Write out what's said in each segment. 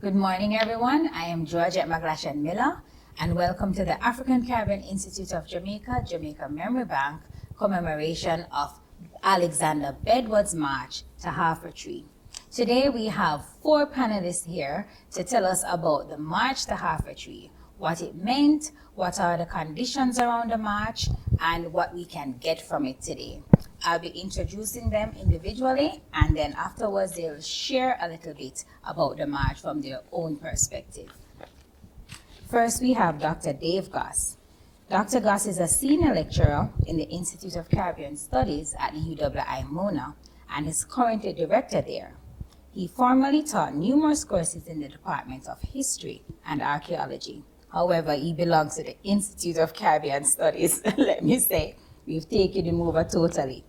Good morning, everyone. I am Georgette McGlashan Miller, and welcome to the African Caribbean Institute of Jamaica, Jamaica Memory Bank commemoration of Alexander Bedward's March to Half Tree. Today we have 4 panelists here to tell us about the March to Half Tree, what it meant, what are the conditions around the march, and what we can get from it today. I'll be introducing them individually, and then afterwards they'll share a little bit about the march from their own perspective. First, we have Dr. Dave Goss. Dr. Goss is a senior lecturer in the Institute of Caribbean Studies at the UWI Mona and is currently director there. He formerly taught numerous courses in the Department of History and Archaeology. However, he belongs to the Institute of Caribbean Studies. Let me say, we've taken him over totally.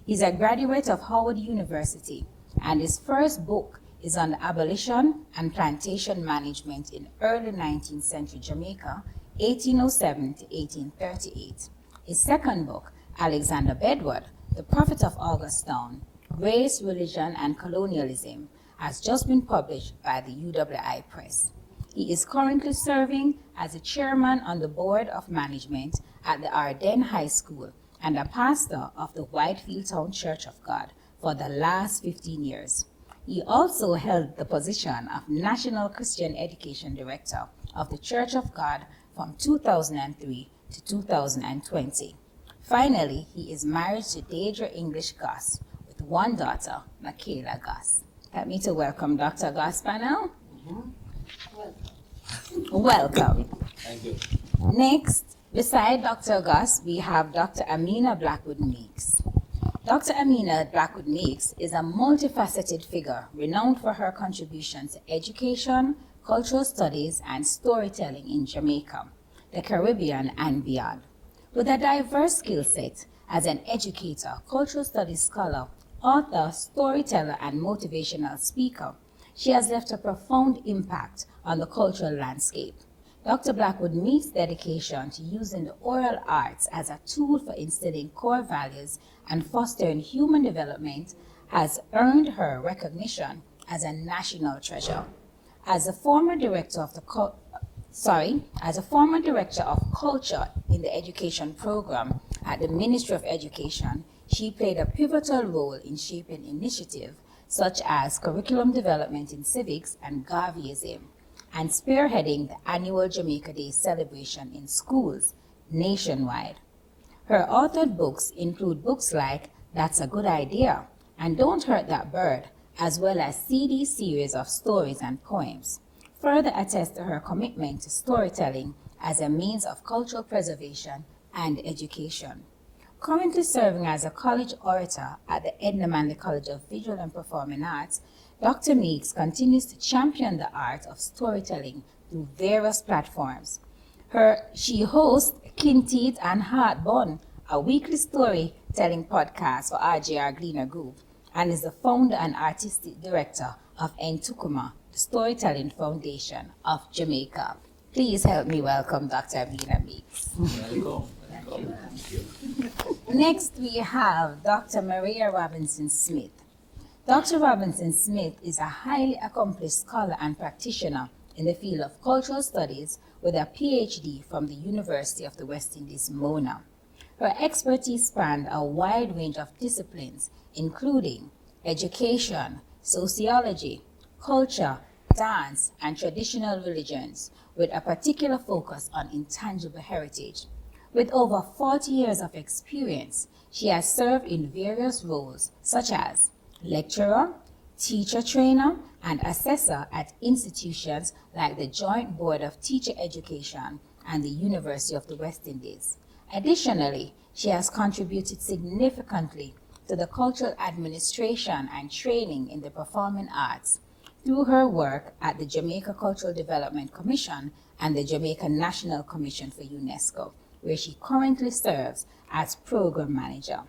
He's a graduate of Howard University, and his first book is on the abolition and plantation management in early 19th century Jamaica, 1807 to 1838. His second book, Alexander Bedward, The Prophet of Augustown, Race, Religion, and Colonialism, has just been published by the UWI Press. He is currently serving as a chairman on the Board of Management at the Ardennes High School and a pastor of the Whitefield Town Church of God for the last 15 years. He also held the position of National Christian Education Director of the Church of God from 2003 to 2020. Finally, he is married to Deidre English Goss with one daughter, Michaela Goss. Let me to welcome Dr. Goss panel. Welcome. Thank you. Next, beside Dr. Goss, we have Dr. Amina Blackwood Meeks. Dr. Amina Blackwood Meeks is a multifaceted figure renowned for her contributions to education, cultural studies, and storytelling in Jamaica, the Caribbean, and beyond. With a diverse skill set as an educator, cultural studies scholar, author, storyteller, and motivational speaker, she has left a profound impact on the cultural landscape. Dr. Blackwood Meeks' dedication to using the oral arts as a tool for instilling core values and fostering human development has earned her recognition as a national treasure. As a former director of culture in the education program at the Ministry of Education, she played a pivotal role in shaping initiatives such as curriculum development in civics and Garveyism, and spearheading the annual Jamaica Day celebration in schools nationwide. Her authored books include books like That's a Good Idea and Don't Hurt That Bird, as well as CD series of stories and poems, further attest to her commitment to storytelling as a means of cultural preservation and education. Currently serving as a college orator at the Edna Manley College of Visual and Performing Arts, Dr. Meeks continues to champion the art of storytelling through various platforms. She hosts Kinteet and Heartburn, a weekly storytelling podcast for RJR Gleaner Group, and is the founder and artistic director of Ntukuma, the Storytelling Foundation of Jamaica. Please help me welcome Dr. Amina Meeks. Welcome. Thank you. Next, we have Dr. Maria Robinson Smith. Dr. Robinson Smith is a highly accomplished scholar and practitioner in the field of cultural studies with a PhD from the University of the West Indies, Mona. Her expertise spanned a wide range of disciplines, including education, sociology, culture, dance, and traditional religions, with a particular focus on intangible heritage. With over 40 years of experience, she has served in various roles such as lecturer, teacher trainer, and assessor at institutions like the Joint Board of Teacher Education and the University of the West Indies. Additionally, she has contributed significantly to the cultural administration and training in the performing arts through her work at the Jamaica Cultural Development Commission and the Jamaica National Commission for UNESCO, where she currently serves as program manager.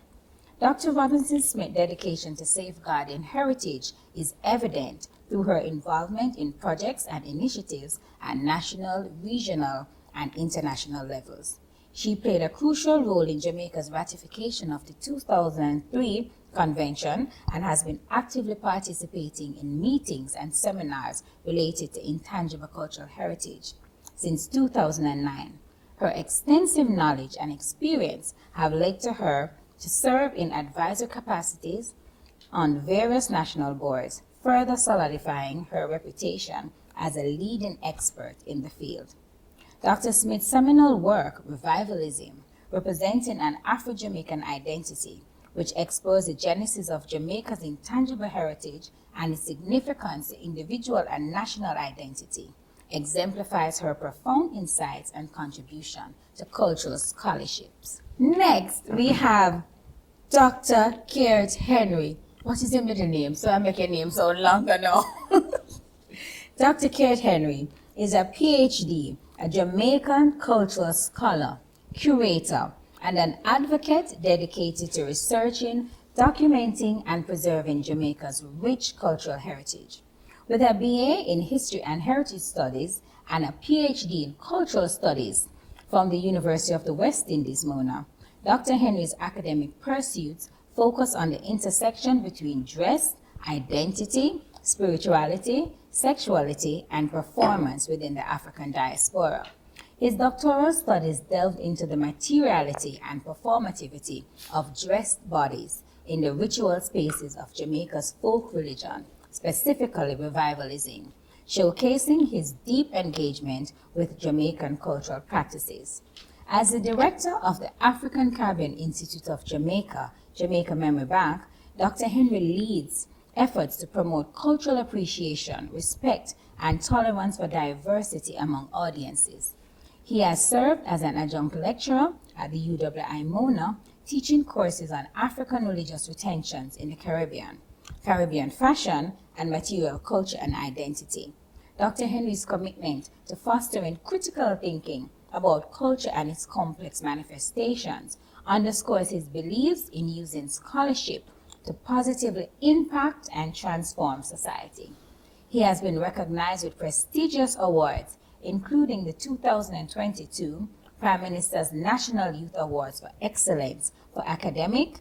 Dr. Robinson Smith's dedication to safeguarding heritage is evident through her involvement in projects and initiatives at national, regional, and international levels. She played a crucial role in Jamaica's ratification of the 2003 Convention and has been actively participating in meetings and seminars related to intangible cultural heritage since 2009. Her extensive knowledge and experience have led to her to serve in advisor capacities on various national boards, further solidifying her reputation as a leading expert in the field. Dr. Smith's seminal work, Revivalism, representing an Afro-Jamaican identity, which explores the genesis of Jamaica's intangible heritage and its significance to individual and national identity, exemplifies her profound insights and contribution to cultural scholarships. Next, we have Dr. Keart Henry. What is your middle name? So I make your name sound longer now. Dr. Keart Henry is a PhD, a Jamaican cultural scholar, curator, and an advocate dedicated to researching, documenting, and preserving Jamaica's rich cultural heritage. With a BA in History and Heritage Studies and a PhD in Cultural Studies from the University of the West Indies, Mona, Dr. Henry's academic pursuits focus on the intersection between dress, identity, spirituality, sexuality, and performance within the African diaspora. His doctoral studies delved into the materiality and performativity of dressed bodies in the ritual spaces of Jamaica's folk religion, specifically revivalism, showcasing his deep engagement with Jamaican cultural practices. As the director of the African Caribbean Institute of Jamaica, Jamaica Memory Bank, Dr. Henry leads efforts to promote cultural appreciation, respect, and tolerance for diversity among audiences. He has served as an adjunct lecturer at the UWI Mona, teaching courses on African religious retentions in the Caribbean, Caribbean fashion, and material culture and identity. Dr. Henry's commitment to fostering critical thinking about culture and its complex manifestations underscores his beliefs in using scholarship to positively impact and transform society. He has been recognized with prestigious awards, including the 2022 Prime Minister's National Youth Awards for Excellence for Academics,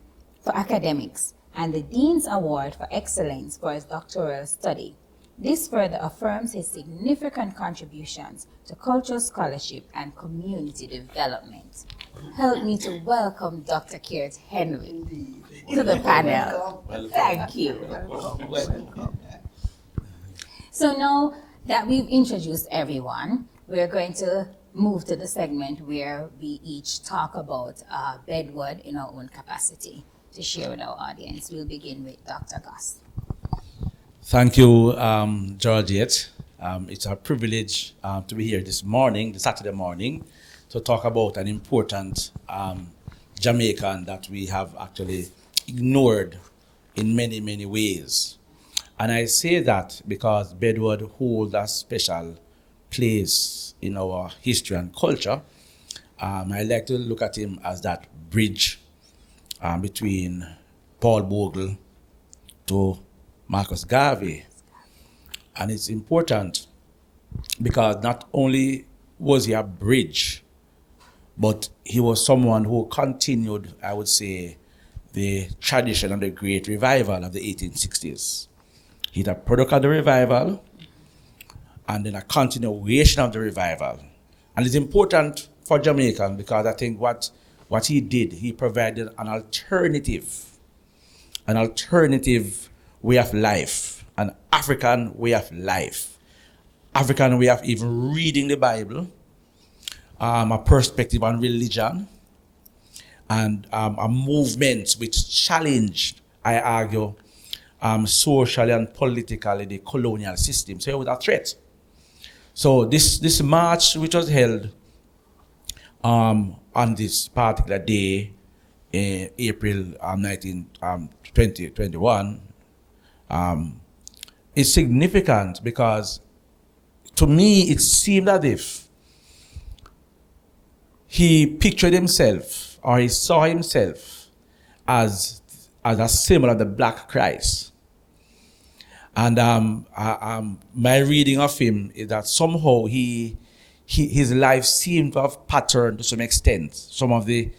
and the Dean's Award for Excellence for his doctoral study. This further affirms his significant contributions to cultural scholarship and community development. Help me to welcome Dr. Keart Henry to the panel. Thank you. So now that we've introduced everyone, we're going to move to the segment where we each talk about Bedward in our own capacity to share with our audience. We'll begin with Dr. Goss. Thank you, Georgette. It's a privilege to be here this morning, this Saturday morning, to talk about an important Jamaican that we have actually ignored in many, many ways. And I say that because Bedward holds a special place in our history and culture. I like to look at him as that bridge between Paul Bogle to Marcus Garvey. And it's important because not only was he a bridge, but he was someone who continued, I would say, the tradition of the great revival of the 1860s. He's a product of the revival and then a continuation of the revival. And it's important for Jamaicans because I think what he did, he provided an alternative way of life, an African way of life, African way of even reading the Bible, a perspective on religion, and a movement which challenged, I argue, socially and politically the colonial system. So it was a threat. So this march, which was held on this particular day, in April 2021, is significant because to me it seemed as if he pictured himself or he saw himself as a symbol of the Black Christ. And my reading of him is that somehow his life seemed to have patterned to some extent some of the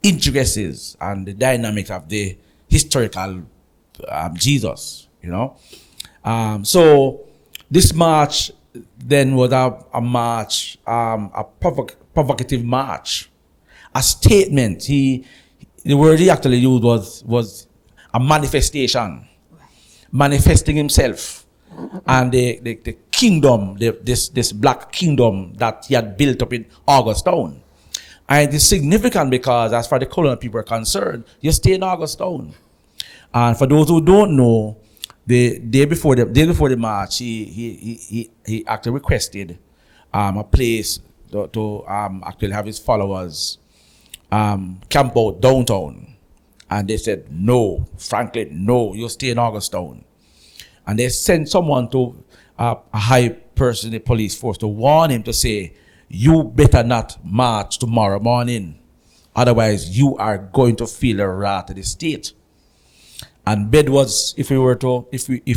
intricacies and the dynamics of the historical Jesus, you know. So this march then was a march, a provocative march, a statement. The word he actually used was a manifestation, manifesting himself, and the kingdom, this black kingdom that he had built up in Augustown. And it is significant because, as far as the colonial people are concerned, you stay in Augustown. And for those who don't know, the day before the march, he actually requested a place to actually have his followers camp out downtown. And they said, no, frankly, no, you stay in Augustown. And they sent someone to a high person in the police force to warn him, to say, you better not march tomorrow morning. Otherwise, you are going to feel the wrath of the state. And Bedward, if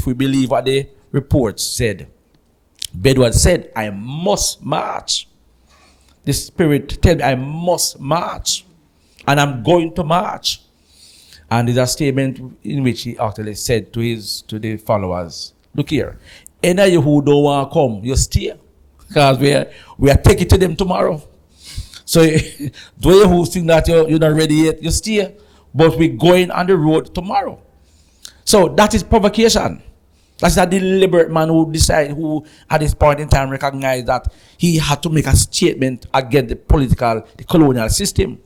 we believe what the reports said, Bedward said, I must march. The spirit told me I must march. And I'm going to march. And there's a statement in which he actually said to the followers, look here, any of you who don't want to come, you stay. Because we are taking to them tomorrow. So those who think that you're not ready yet, you stay. But we're going on the road tomorrow. So that is provocation. That's a deliberate man who at this point in time recognized that he had to make a statement against the colonial system.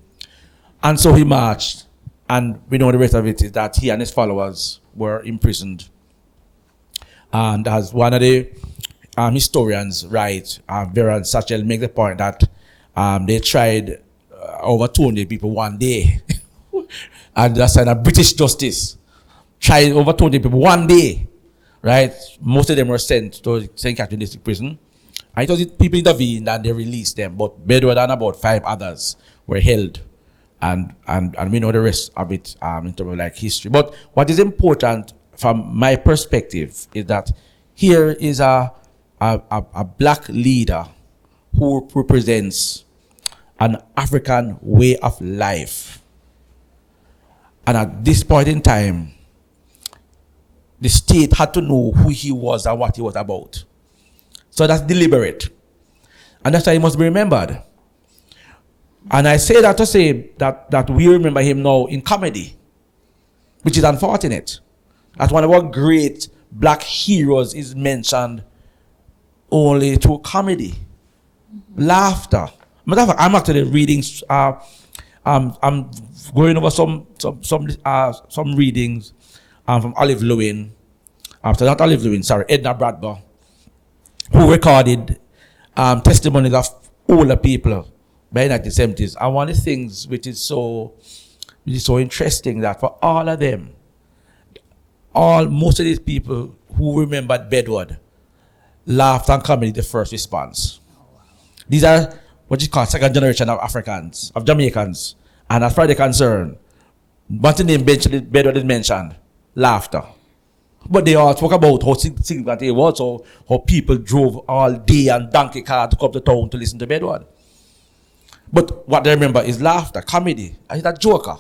And so he marched. And we know the rest of it is that he and his followers were imprisoned. And as one of the historians write, Veron Satchel make the point that they tried over 200 people one day. And that's a British justice. Tried over 200 people one day. Right? Most of them were sent to St. Catherine District Prison. And it was people intervened and they released them. But Bedward and about 5 others were held. And we know the rest of it in terms of like history. But what is important from my perspective is that here is a black leader who represents an African way of life. And at this point in time, the state had to know who he was and what he was about. So that's deliberate. And that's why he must be remembered. And I say that to say that we remember him now in comedy, which is unfortunate. That one of our great black heroes is mentioned only through comedy, laughter. Matter of fact, I'm actually reading. I'm going over some readings from Olive Lewin. Not Olive Lewin, sorry, Edna Bradber, who recorded testimonies of older people by the 1970s. And one of the things which is so interesting that for all of them, most of these people who remembered Bedward laughed and comedy the first response. These are what you call second generation of Africans, of Jamaicans. And as far as they're concerned, what's the name Bedward is mentioned? Laughter. But they all talk about how significant it was, how people drove all day on donkey cart to come to town to listen to Bedward. But what they remember is laughter, comedy. And he's a joker.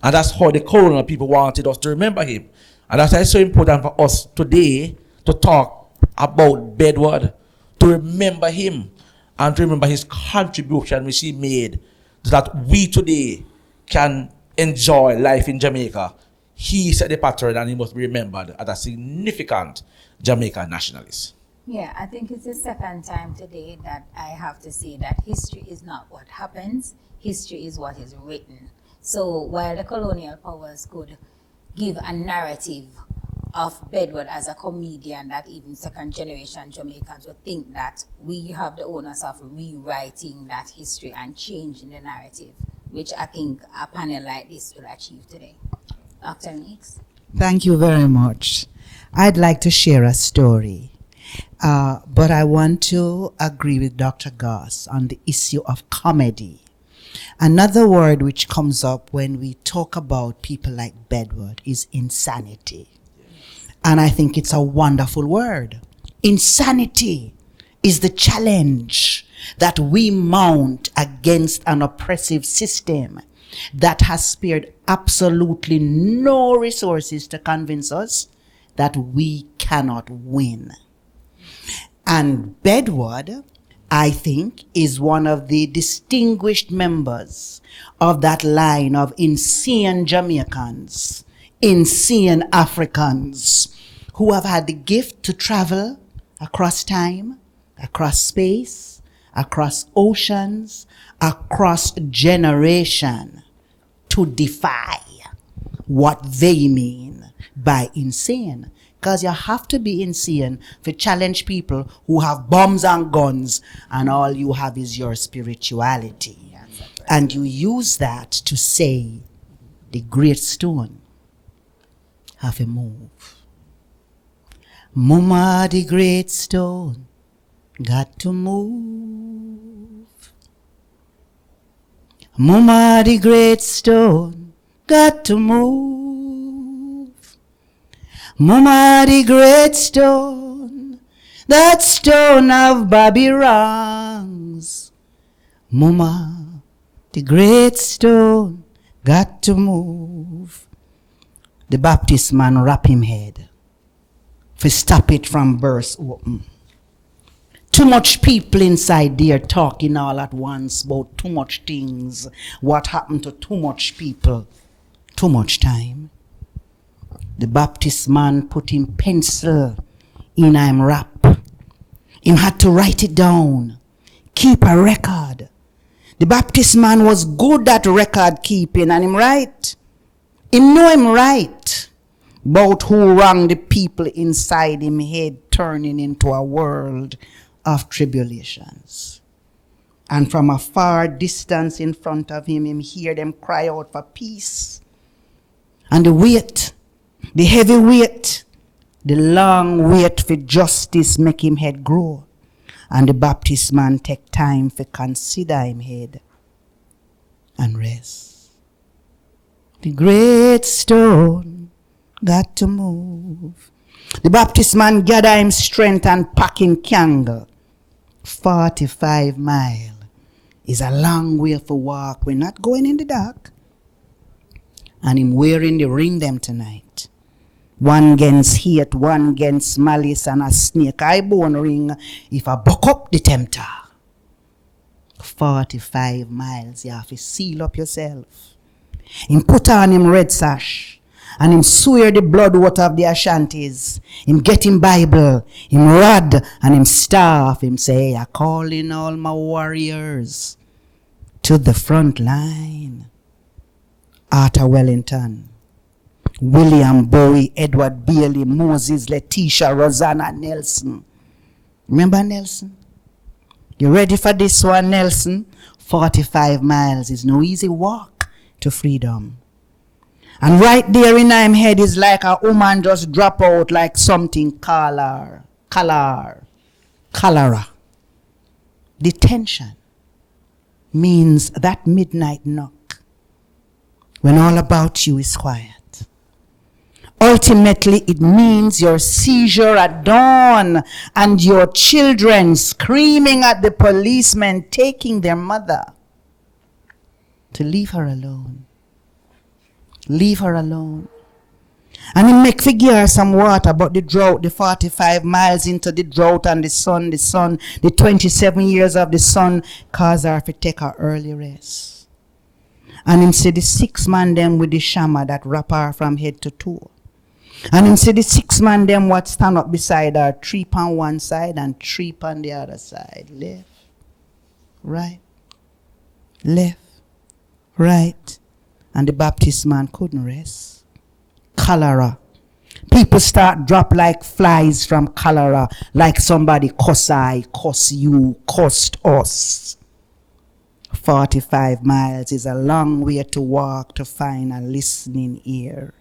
And that's how the colonial people wanted us to remember him. And that's why it's so important for us today to talk about Bedward, to remember him, and to remember his contribution which he made, so that we today can enjoy life in Jamaica. He set the pattern and he must be remembered as a significant Jamaican nationalist. Yeah, I think it's the second time today that I have to say that history is not what happens, history is what is written. So while the colonial powers could give a narrative of Bedward as a comedian that even second generation Jamaicans would think that we have the onus of rewriting that history and changing the narrative, which I think a panel like this will achieve today. Dr. Meeks. Thank you very much. I'd like to share a story, but I want to agree with Dr. Goss on the issue of comedy. Another word which comes up when we talk about people like Bedward is insanity. And I think it's a wonderful word. Insanity is the challenge that we mount against an oppressive system. that has spared absolutely no resources to convince us that we cannot win. And Bedward, I think, is one of the distinguished members of that line of insane Jamaicans, insane Africans, who have had the gift to travel across time, across space, across oceans, across generation, to defy what they mean by insane. Because you have to be insane to challenge people who have bombs and guns and all you have is your spirituality. And you use that to say the great stone have a move. Mama, the great stone got to move. Mama, the great stone got to move. Mama, the great stone, that stone of Bobby wrongs. Mama, the great stone got to move. The Baptist man rap him head for stop it from burst open. Too much people inside there talking all at once about too much things. What happened to too much people? Too much time. The Baptist man put him pencil in him rap. Him had to write it down. Keep a record. The Baptist man was good at record keeping and him right. Him know him right. About who wrong the people inside him head turning into a world of tribulations. And from a far distance in front of him, him hear them cry out for peace. And the weight, the heavy weight, the long wait for justice make him head grow. And the Baptist man take time to consider him head and rest. The great stone got to move. The Baptist man gather him strength and pack him candle. 45 miles is a long way for walk. We're not going in the dark. And him wearing the ring them tonight. One against hate, one against malice, and a snake eye bone ring if I buck up the tempter. 45 miles, you have to seal up yourself. Him put on him red sash, and him swear the blood water of the Ashantis. Him get him Bible, him rod, and him staff. Him say, I calling all my warriors to the front line. Arthur Wellington, William Bowie, Edward Bailey, Moses, Letitia, Rosanna, Nelson. Remember Nelson? You ready for this one, Nelson? 45 miles is no easy walk to freedom. And right there in him head is like a woman just drop out like something cholera. Detention means that midnight knock when all about you is quiet. Ultimately, it means your seizure at dawn and your children screaming at the policeman taking their mother to leave her alone. Leave her alone. And he make figure some water about the drought, the 45 miles into the drought and the sun, the 27 years of the sun cause her to take her early rest. And him say the 6 man them with the shama that wrap her from head to toe. And him say the 6 man them what stand up beside her, 3 on one side and 3 on the other side. Left, right, left, right. And the Baptist man couldn't rest. Cholera. People start drop like flies from cholera, like somebody cuss I, cuss you, cussed us. 45 miles is a long way to walk to find a listening ear.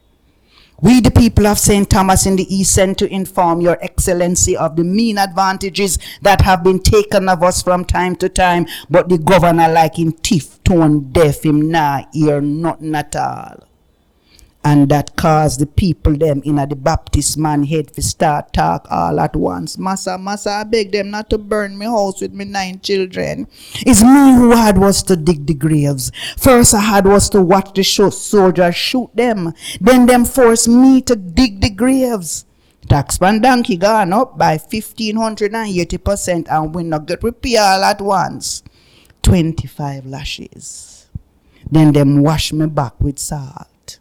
We, the people of St. Thomas in the East, send to inform your excellency of the mean advantages that have been taken of us from time to time, but the governor like him thief, tone deaf, him nah hear nothing at all. And that caused the people them in the Baptist man head to start talk all at once. Massa, I beg them not to burn me house with me 9 children. It's me who had was to dig the graves. First I had was to watch the soldiers shoot them. Then them forced me to dig the graves. Tax pan donkey gone up by 1,580% and we not get repair all at once. 25 lashes. Then them wash me back with salt.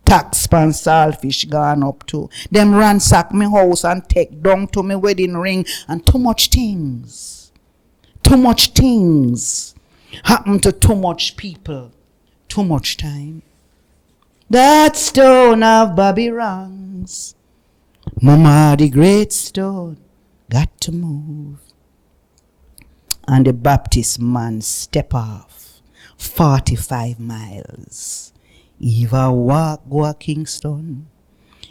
Tax pan saltfish gone up too. Them ransack me house and take down to me wedding ring and too much things. Too much things happen to too much people. Too much time. That stone of Bobby Rangs. Mama, the great stone, got to move. And the Baptist man step off 45 miles. Eva walk go a Kingston.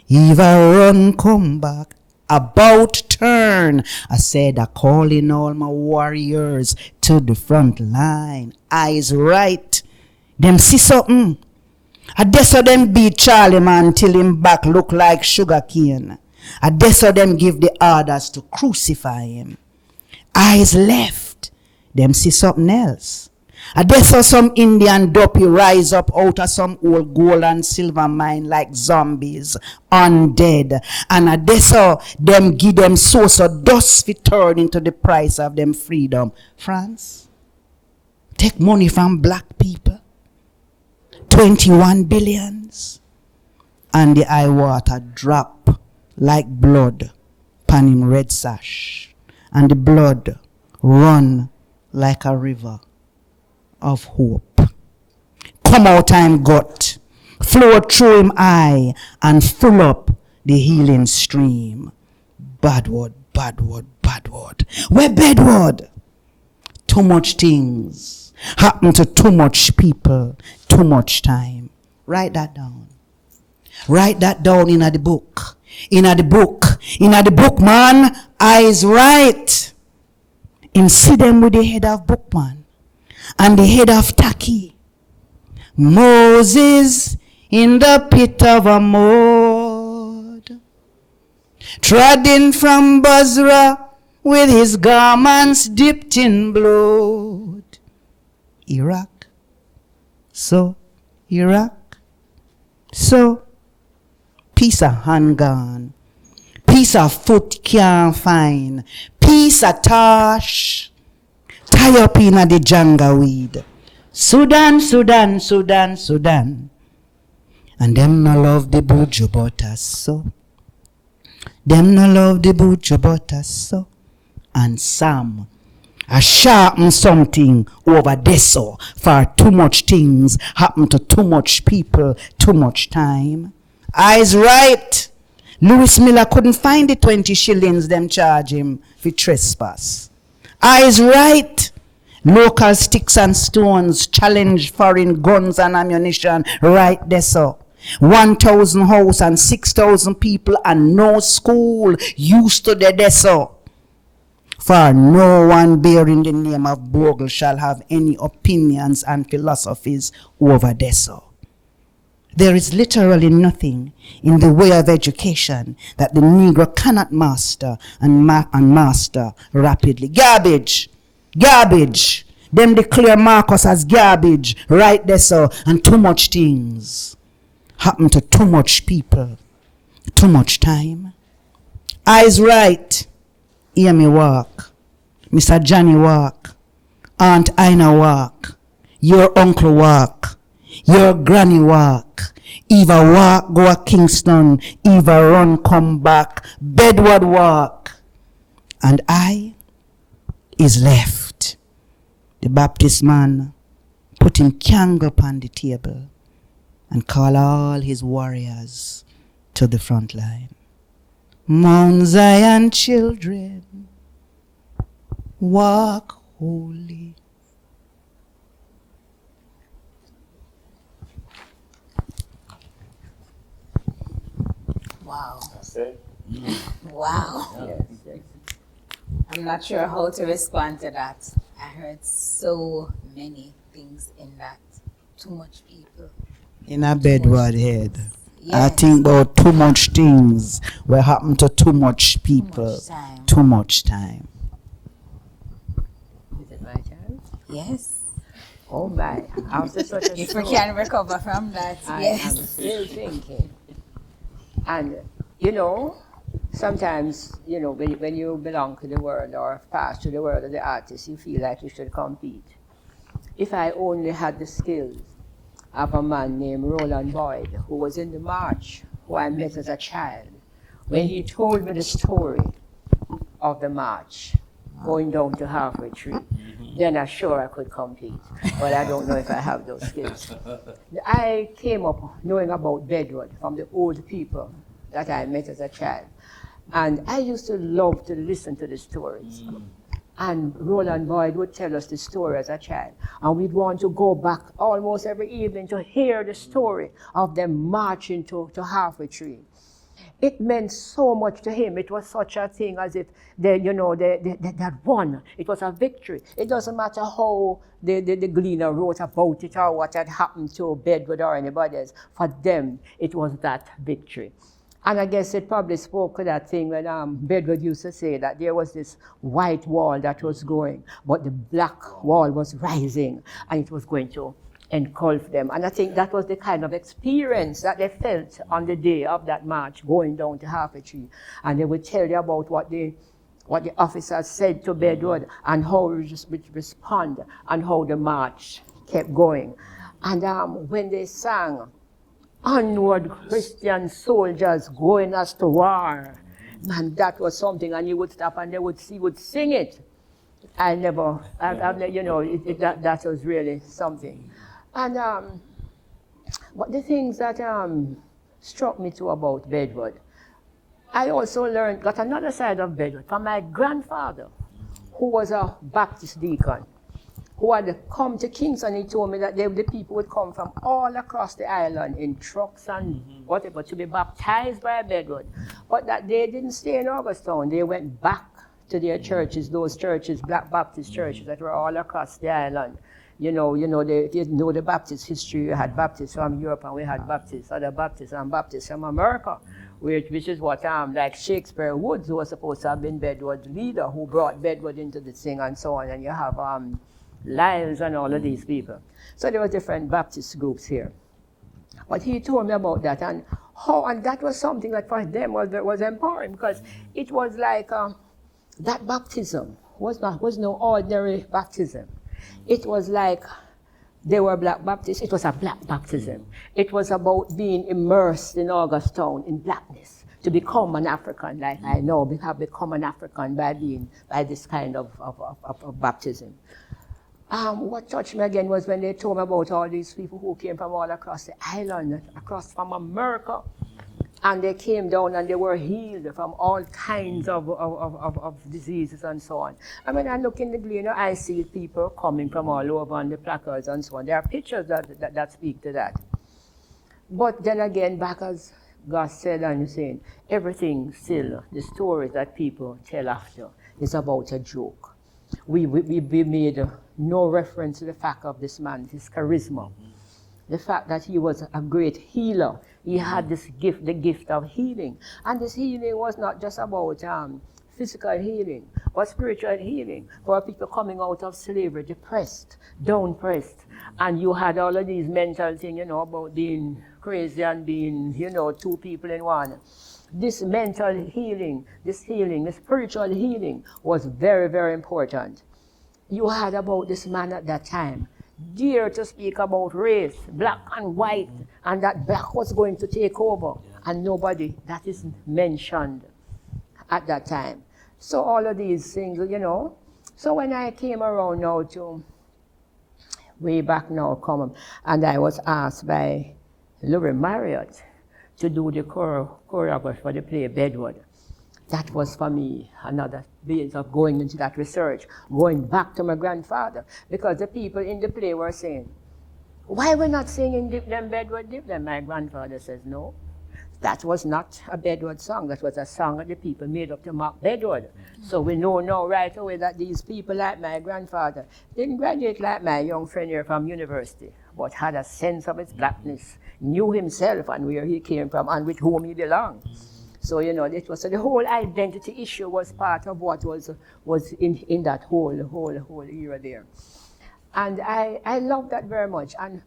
Eva run come back. About turn. I said I calling all my warriors to the front line. Eyes right. Them see something. I dare so them beat Charlie man till him back look like sugar cane. I dare so them give the orders to crucify him. Eyes left. Them see something else. I dare saw some Indian dopey rise up out of some old gold and silver mine like zombies, undead. And I dare saw them give them so dust fi turn into the price of them freedom. France, take money from black people. 21 billions. And the eye water drop like blood pan him red sash. And the blood run like a river of hope. Come out time gut, flow through him eye and fill up the healing stream. Bedward. Where Bedward? Too much things happen to too much people, too much time. Write that down. Write that down in the book. In the book, man. Eyes right. And see them with the head of Bookman and the head of Taki. Moses in the pit of a mud, trodden from Basra with his garments dipped in blood. Iraq, so piece of hand gone, piece of foot can't find, piece of tash, tie up in the janga weed. Sudan. And them no love the buju butter so. Them no love the buju butter so. And Sam, a sharpen something over there so. For too much things happen to too much people, too much time. Eyes right. Louis Miller couldn't find the 20 shillings them charge him for trespass. Eyes right. Local sticks and stones challenge foreign guns and ammunition right there so. 1,000 house and 6,000 people and no school used to the there so. For no one bearing the name of Bogle shall have any opinions and philosophies over there so. There is literally nothing in the way of education that the Negro cannot master and master rapidly. Garbage. Them declare Marcus as garbage right there so. And too much things happen to too much people, too much time. Eyes right. Hear me walk. Mr. Johnny walk. Aunt Ina walk. Your uncle walk. Your granny walk. Eva walk, go a Kingston. Eva run, come back. Bedward walk. And I is left. The Baptist man put him candle upon the table and call all his warriors to the front line. Mount Zion children, walk holy. Wow. That's it. Wow. I'm not sure how to respond to that. I heard so many things in that. Too much people. In a Bedward head. I think about too much things will happen to too much people. Too much time. Is it my turn? Yes. Oh my, after such a If we story, can recover from that, I am yes. still thinking. And, you know, sometimes, you know, when you belong to the world or pass to the world of the artist, you feel like you should compete. If I only had the skills of a man named Roland Boyd, who was in the march, who I met as a child, when he told me the story of the march, going down to halfway tree, then I'm sure I could compete. But I don't know if I have those skills. I came up knowing about Bedward from the old people that I met as a child. And I used to love to listen to the stories. And Roland Boyd would tell us the story as a child. And we'd want to go back almost every evening to hear the story of them marching to halfway tree. It meant so much to him. It was such a thing as if they had won. It was a victory. It doesn't matter how the gleaner wrote about it or what had happened to Bedward or anybody else. For them, it was that victory. And I guess it probably spoke to that thing when Bedward used to say that there was this white wall that was going, but the black wall was rising, and it was going to engulf them. And I think that was the kind of experience that they felt on the day of that march, going down to halfway tree. And they would tell you about what the officers said to Bedward and how he would respond and how the march kept going. And when they sang, "Onward, Christian soldiers, going us to war," man, that was something. And you would stop and they would sing it. That was really something. And but the things that struck me too about Bedward, I also got another side of Bedward from my grandfather, who was a Baptist deacon, who had come to Kingston. He told me that the people would come from all across the island in trucks and whatever to be baptized by Bedward, but that they didn't stay in Augustown. They went back to their churches, those churches, Black Baptist churches that were all across the island. If you know the Baptist history, you had Baptists from Europe and we had Baptists, other Baptists and Baptists from America, which is what like Shakespeare Woods, who was supposed to have been Bedward's leader, who brought Bedward into the thing and so on. And you have Lyles and all of these people. So there were different Baptist groups here. But he told me about that and that was something that for them was empowering, because it was like that baptism was no ordinary baptism. It was like they were Black Baptists. It was a black baptism. It was about being immersed in Augustown, in blackness, to become an African, like I know, have become an African by this kind of baptism. What touched me again was when they told me about all these people who came from all across the island, across from America, and they came down and they were healed from all kinds of diseases and so on. And when I look in the Gleaner, I see people coming from all over on the placards and so on. There are pictures that speak to that. But then again, back as God said and you're saying, everything still, the stories that people tell after, is about a joke. We made no reference to the fact of this man, his charisma, the fact that he was a great healer. He had this gift, the gift of healing. And this healing was not just about physical healing, but spiritual healing. For people coming out of slavery, depressed, down-pressed. And you had all of these mental things, about being crazy and being, two people in one. This mental healing, this spiritual healing was very, very important. You had about this man at that time, dare to speak about race, black and white, and that black was going to take over, and nobody, that isn't mentioned at that time. So all of these things, So when I came around now to, way back now, and I was asked by Laurie Marriott to do the choreography for the play Bedward. That was for me another bit of going into that research, going back to my grandfather, because the people in the play were saying, "Why we're not singing Dip Them Bedward, Dip Them?" My grandfather says, "No, that was not a Bedward song. That was a song that the people made up to mock Bedward." So we know now right away that these people like my grandfather didn't graduate like my young friend here from university, but had a sense of his blackness, knew himself and where he came from and with whom he belonged. So, you know, it was, so the whole identity issue was part of what was in that whole era there. And I loved that very much. And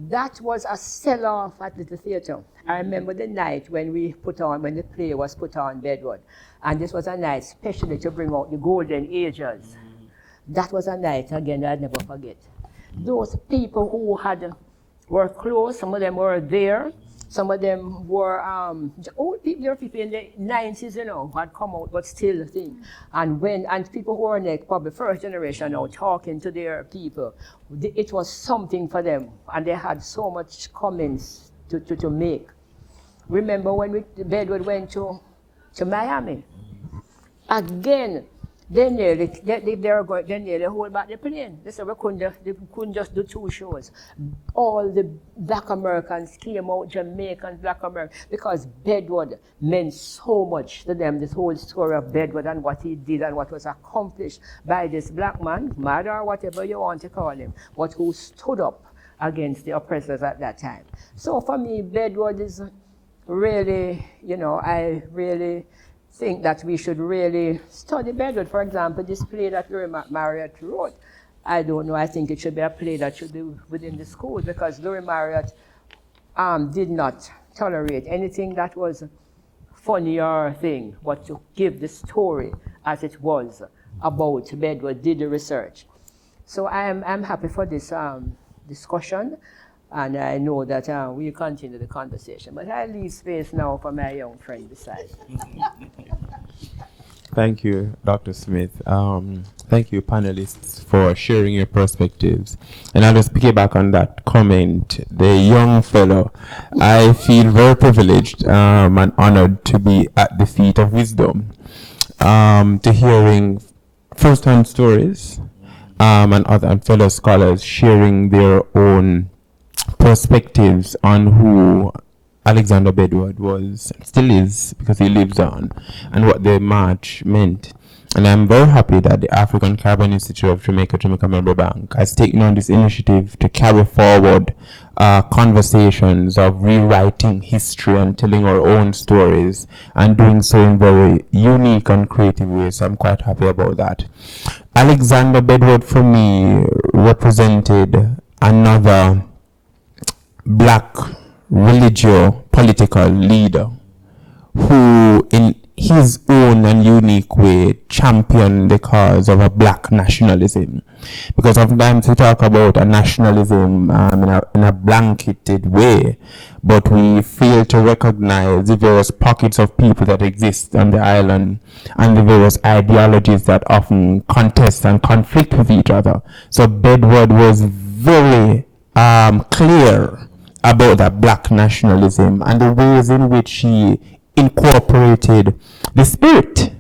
that was a sell-off at the theater. I remember the night when the play was put on Bedward. And this was a night especially to bring out the golden ages. That was a night, again, I'd never forget. Those people who were close, some of them were there. Some of them were old people. There were people in the 90s, you know, who had come out, but still a thing. And people who were like probably first generation now talking to their people, it was something for them, and they had so much comments to make. Remember when Bedward went to Miami? Again, they nearly hold back the plane. They said they couldn't just do 2 shows. All the Black Americans came out, Jamaicans, Black Americans, because Bedward meant so much to them, this whole story of Bedward and what he did and what was accomplished by this black man, mad or whatever you want to call him, but who stood up against the oppressors at that time. So for me, Bedward is really, you know, I really think that we should really study Bedward. For example, this play that Louis Marriott wrote, I don't know, I think it should be a play that should be within the school, because Louis Marriott did not tolerate anything that was funny or thing, but to give the story as it was about Bedward, did the research. So I'm happy for this discussion, and I know that we'll continue the conversation. But I leave space now for my young friend beside. Thank you, Dr. Smith. Thank you, panelists, for sharing your perspectives. And I'll just piggyback on that comment. The young fellow, I feel very privileged and honored to be at the feet of wisdom, to hearing first-hand stories and fellow scholars sharing their own perspectives on who Alexander Bedward was, still is, because he lives on, and what the march meant. And I'm very happy that the African Caribbean Institute of Jamaica Memory Bank has taken on this initiative to carry forward conversations of rewriting history and telling our own stories, and doing so in very unique and creative ways. So I'm quite happy about that. Alexander Bedward, for me, represented another black religio-political leader who, in his own and unique way, championed the cause of a black nationalism. Because sometimes we talk about a nationalism in a blanketed way, but we fail to recognize the various pockets of people that exist on the island and the various ideologies that often contest and conflict with each other. So Bedward was very clear about that black nationalism and the ways in which he incorporated the spirit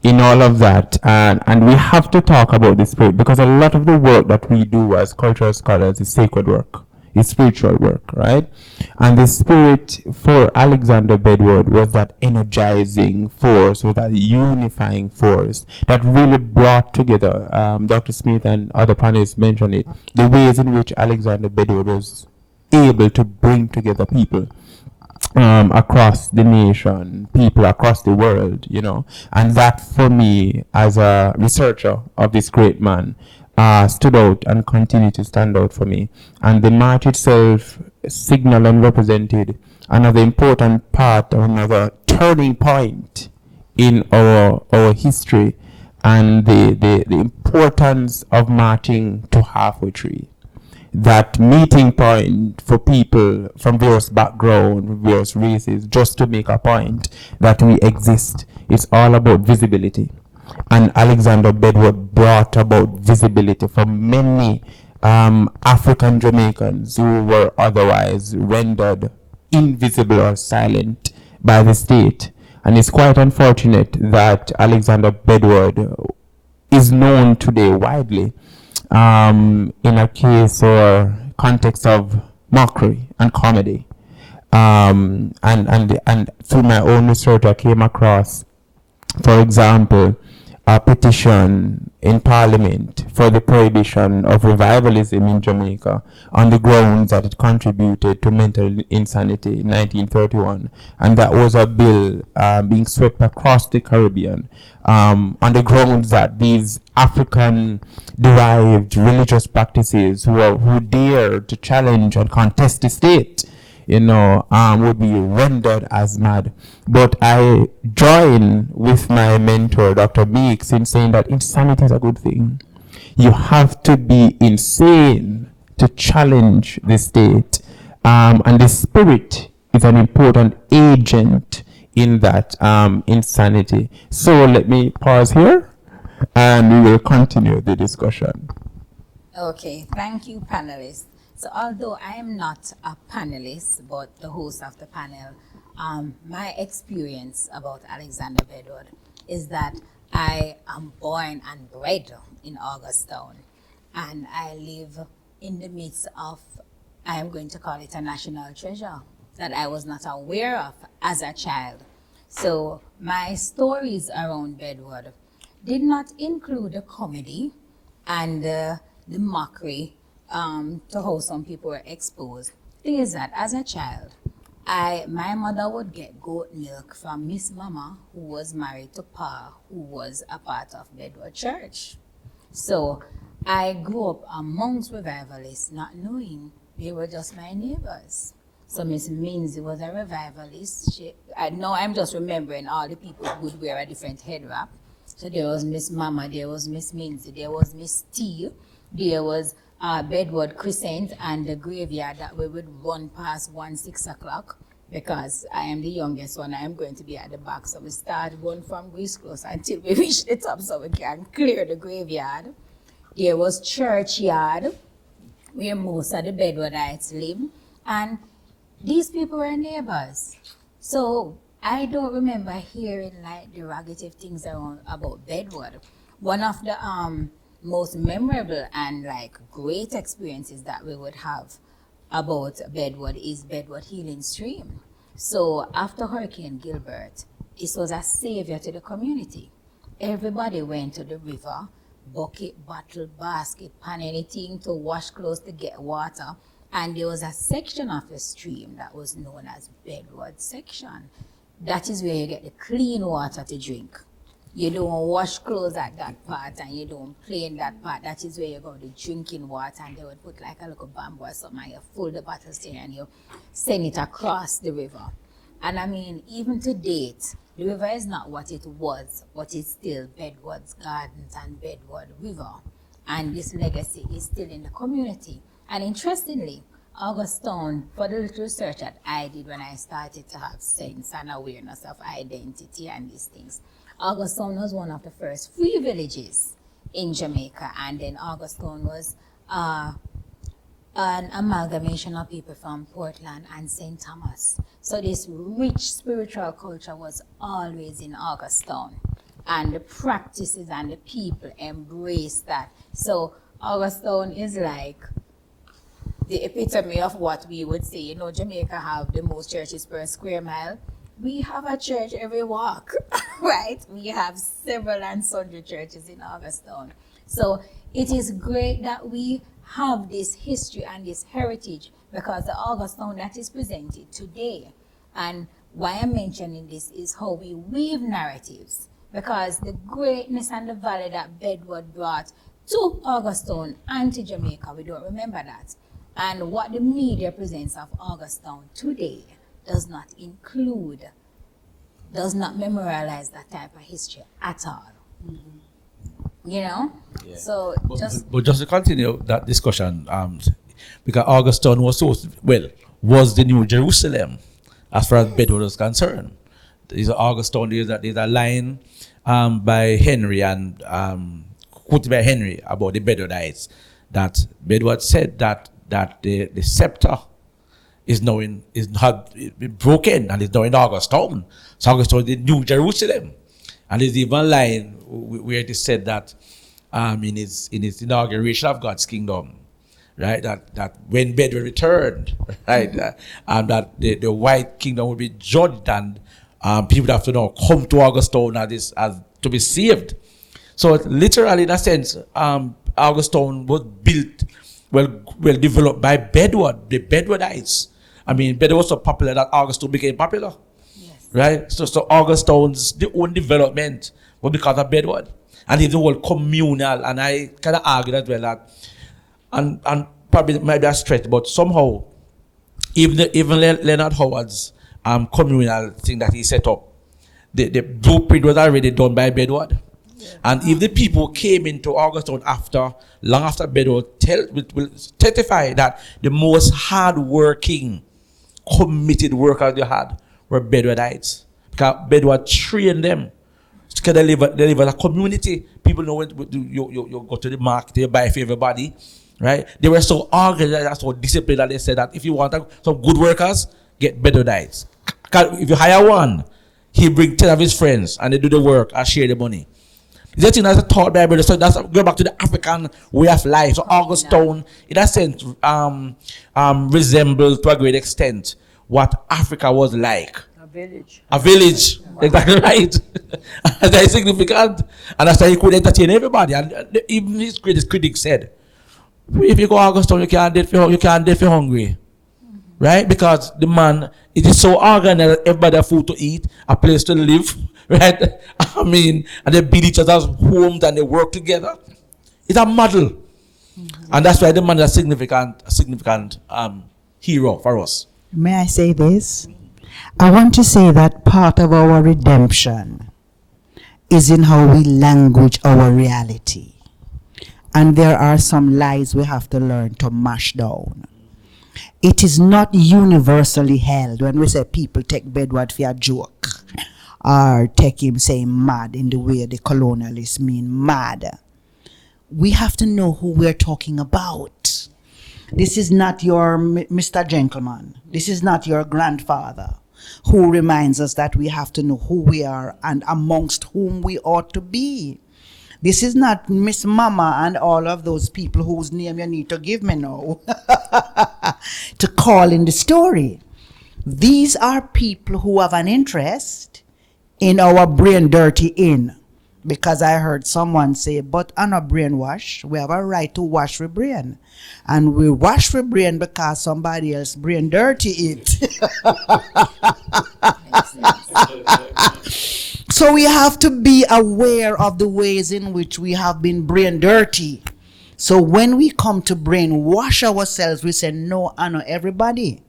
in all of that. And we have to talk about the spirit, because a lot of the work that we do as cultural scholars is sacred work, is spiritual work, right? And the spirit for Alexander Bedward was that energizing force, or that unifying force that really brought together, Dr. Smith and other panelists mentioned it, the ways in which Alexander Bedward was able to bring together people across the nation, people across the world, you know. And that, for me, as a researcher of this great man, stood out and continued to stand out for me. And the march itself signaled and represented another important part, or another turning point in our history, and the importance of marching to Halfway Tree. That meeting point for people from various backgrounds, various races, just to make a point that we exist. It's all about visibility. And Alexander Bedward brought about visibility for many African Jamaicans who were otherwise rendered invisible or silent by the state. And it's quite unfortunate that Alexander Bedward is known today widely in a case or context of mockery and comedy. And through my own research, I came across, for example, a petition in Parliament for the prohibition of revivalism in Jamaica on the grounds that it contributed to mental insanity in 1931. And that was a bill being swept across the Caribbean on the grounds that these African-derived religious practices who dare to challenge and contest the state, would be rendered as mad. But I join with my mentor, Dr. Meeks, in saying that insanity is a good thing. You have to be insane to challenge the state. And the spirit is an important agent in that insanity. So let me pause here and we will continue the discussion. Okay, thank you, panelists. So although I am not a panelist, but the host of the panel, my experience about Alexander Bedward is that I am born and bred in Augustown, and I live in the midst of, I am going to call it a national treasure that I was not aware of as a child. So my stories around Bedward did not include the comedy and the mockery to how some people were exposed. Thing is that as a child, my mother would get goat milk from Miss Mama, who was married to Pa, who was a part of Bedward Church. So I grew up amongst revivalists, not knowing they were just my neighbors. So Miss Minzy was a revivalist. Now I'm just remembering all the people who would wear a different head wrap. So there was Miss Mama, there was Miss Minzy, there was Miss T, there was Bedward Crescent and the graveyard that we would run past 6 o'clock, because I am the youngest one. I am going to be at the back. So we start run from Greece Close until we reach the top so we can clear the graveyard. There was Churchyard, where most of the Bedwardites live. And these people were neighbors. So I don't remember hearing like derogative things about Bedward. One of the most memorable and like great experiences that we would have about Bedward is Bedward Healing Stream. So after Hurricane Gilbert, this was a savior to the community. Everybody went to the river, bucket, bottle, basket, pan, anything to wash clothes to get water. And there was a section of the stream that was known as Bedward section. That is where you get the clean water to drink. You don't wash clothes at that part and you don't play in that part. That is where you go to drinking water, and they would put like a little bamboo or something and you fill the bottles there and you send it across the river. And I mean, even to date, the river is not what it was, but it's still Bedward's Gardens and Bedward River. And this legacy is still in the community. And interestingly, Augustown, for the little research that I did when I started to have sense and awareness of identity and these things, Augustown was one of the first free villages in Jamaica, and then Augustown was an amalgamation of people from Portland and St. Thomas. So this rich spiritual culture was always in Augustown, and the practices and the people embraced that. So Augustown is like the epitome of what we would say. Jamaica have the most churches per square mile. We have a church every walk, right? We have several and sundry churches in Augustown. So it is great that we have this history and this heritage, because the Augustown that is presented today, and why I'm mentioning this is how we weave narratives, because the greatness and the value that Bedward brought to Augustown and to Jamaica, we don't remember that. And what the media presents of Augustown today does not include, does not memorialize that type of history at all. Mm-hmm. Yeah. So but just to continue that discussion, because Augustown was the New Jerusalem as far as Bedward was concerned. There's Augustown, there's a line by Henry and quoted by Henry about the Bedwardites, that Bedward said that the scepter is been broken and is now in Augustown. So Augustown is the New Jerusalem. And there's even a line where it is said that in his inauguration of God's kingdom, right, that when Bedward returned, right, that the white kingdom will be judged, and people have to now come to Augustown as to be saved. So literally, in a sense, Augustown was built, well developed by Bedward, the Bedwardites. I mean, Bedward was so popular that Augustown became popular. Yes. Right? So Augustown's the own development was because of Bedward. And it's the whole communal, and I kind of argue as well that, and probably might be a stretch, but somehow, even Leonard Howard's communal thing that he set up, the blueprint was already done by Bedward. Yeah. And if the people came into Augustown long after Bedward, will testify that the most hard-working, committed workers they had were Bedwardites. Because Bedward trained them. Because they live in a community. People know when you go to the market, you buy for everybody. Right? They were so organized, so disciplined that they said that if you want some good workers, get Bedwardites. If you hire one, he bring 10 of his friends and they do the work and share the money. This thing that's taught by Bedward. So that's go back to the African way of life. So Augustown, in that sense, resembles to a great extent what Africa was like. A village. Exactly right. And that is significant. And that's why he could entertain everybody. And even his greatest critic said, if you go Augustown, you can't dead for hungry. Right? Because the man, it is so organized, everybody have food to eat, a place to live. Right? I mean, and they build each other's homes and they work together. It's a model. And that's why the man is a significant hero for us. May I say this? I want to say that part of our redemption is in how we language our reality. And there are some lies we have to learn to mash down. It is not universally held when we say people take Bedward for a joke or take him saying mad in the way the colonialists mean mad. We have to know who we're talking about. This is not your Mr. Gentleman. This is not your grandfather who reminds us that we have to know who we are and amongst whom we ought to be. This is not Miss Mama and all of those people whose name you need to give me now to call in the story. These are people who have an interest in our brain dirty in. Because I heard someone say, but on a brainwash, we have a right to wash the brain. And we wash the brain because somebody else brain dirty it. So we have to be aware of the ways in which we have been brain dirty. So when we come to brainwash ourselves, we say, no, I know everybody.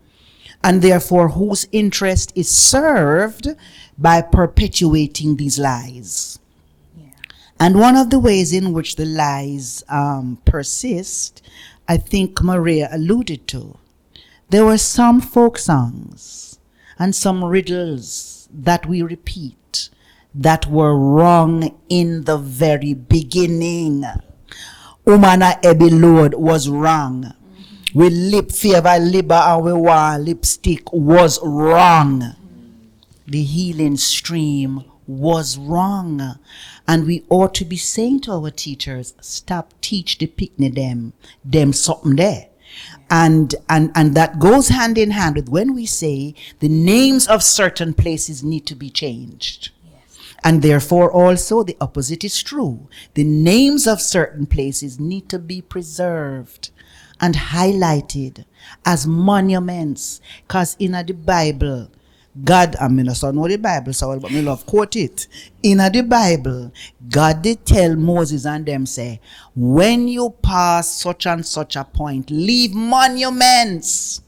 And therefore, whose interest is served by perpetuating these lies. And one of the ways in which the lies persist, I think Maria alluded to. There were some folk songs and some riddles that we repeat that were wrong in the very beginning. Umana Ebi Lord was wrong. We lip favor liber and we want lipstick was wrong. The healing stream was wrong. And we ought to be saying to our teachers, stop teach the picnic them something there. And that goes hand in hand with when we say the names of certain places need to be changed. Yes. And therefore also the opposite is true. The names of certain places need to be preserved and highlighted as monuments. Because in the Bible, God, I mean, I don't know the Bible so well, but I love quote it. In the Bible, God did tell Moses and them say, when you pass such and such a point, leave monuments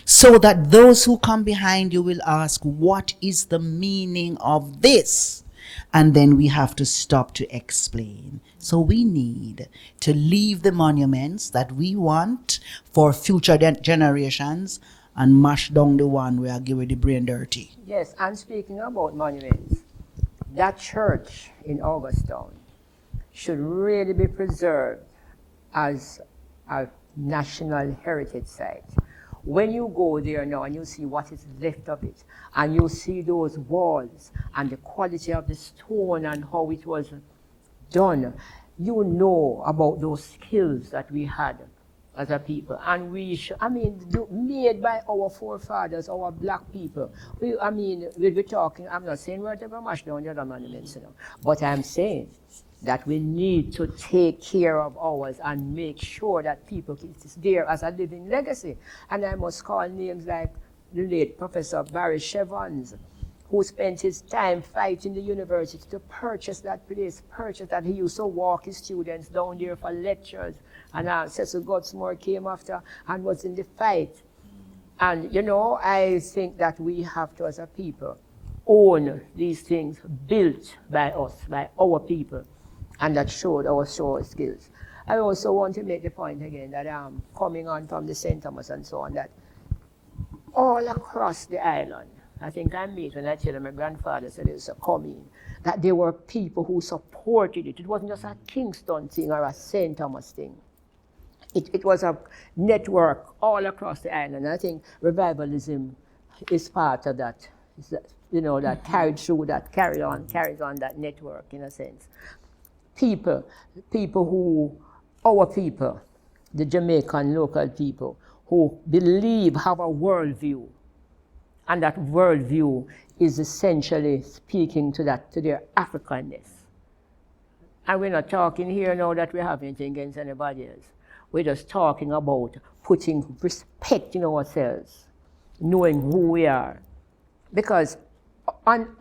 so that those who come behind you will ask, what is the meaning of this? And then we have to stop to explain. So we need to leave the monuments that we want for future generations and mash down the one where I give it the brain dirty. Yes, and speaking about monuments, that church in Augustown should really be preserved as a national heritage site. When you go there now and you see what is left of it, and you see those walls and the quality of the stone and how it was done, you know about those skills that we had as a people, and made by our forefathers, our black people. We're talking, I'm not saying we're to mash down the other monuments, but I'm saying that we need to take care of ours and make sure that people it is there as a living legacy. And I must call names like the late Professor Barry Shevans, who spent his time fighting the university to purchase that place, purchase that. He used to walk his students down there for lectures. And Cecil Godsmore came after and was in the fight. And, you know, I think that we have to, as a people, own these things built by us, by our people, and that showed our skills. I also want to make the point again that coming on from the St. Thomas and so on, that all across the island, I think I made when I tell my grandfather said it was a coming, that there were people who supported it. It wasn't just a Kingston thing or a St. Thomas thing. It was a network all across the island. I think revivalism is part of that. You know, that carried through, that carries on that network in a sense. Our people, the Jamaican local people, who believe, have a worldview, and that worldview is essentially speaking to their Africanness. And we're not talking here now that we have anything against anybody else. We're just talking about putting respect in ourselves, knowing who we are. Because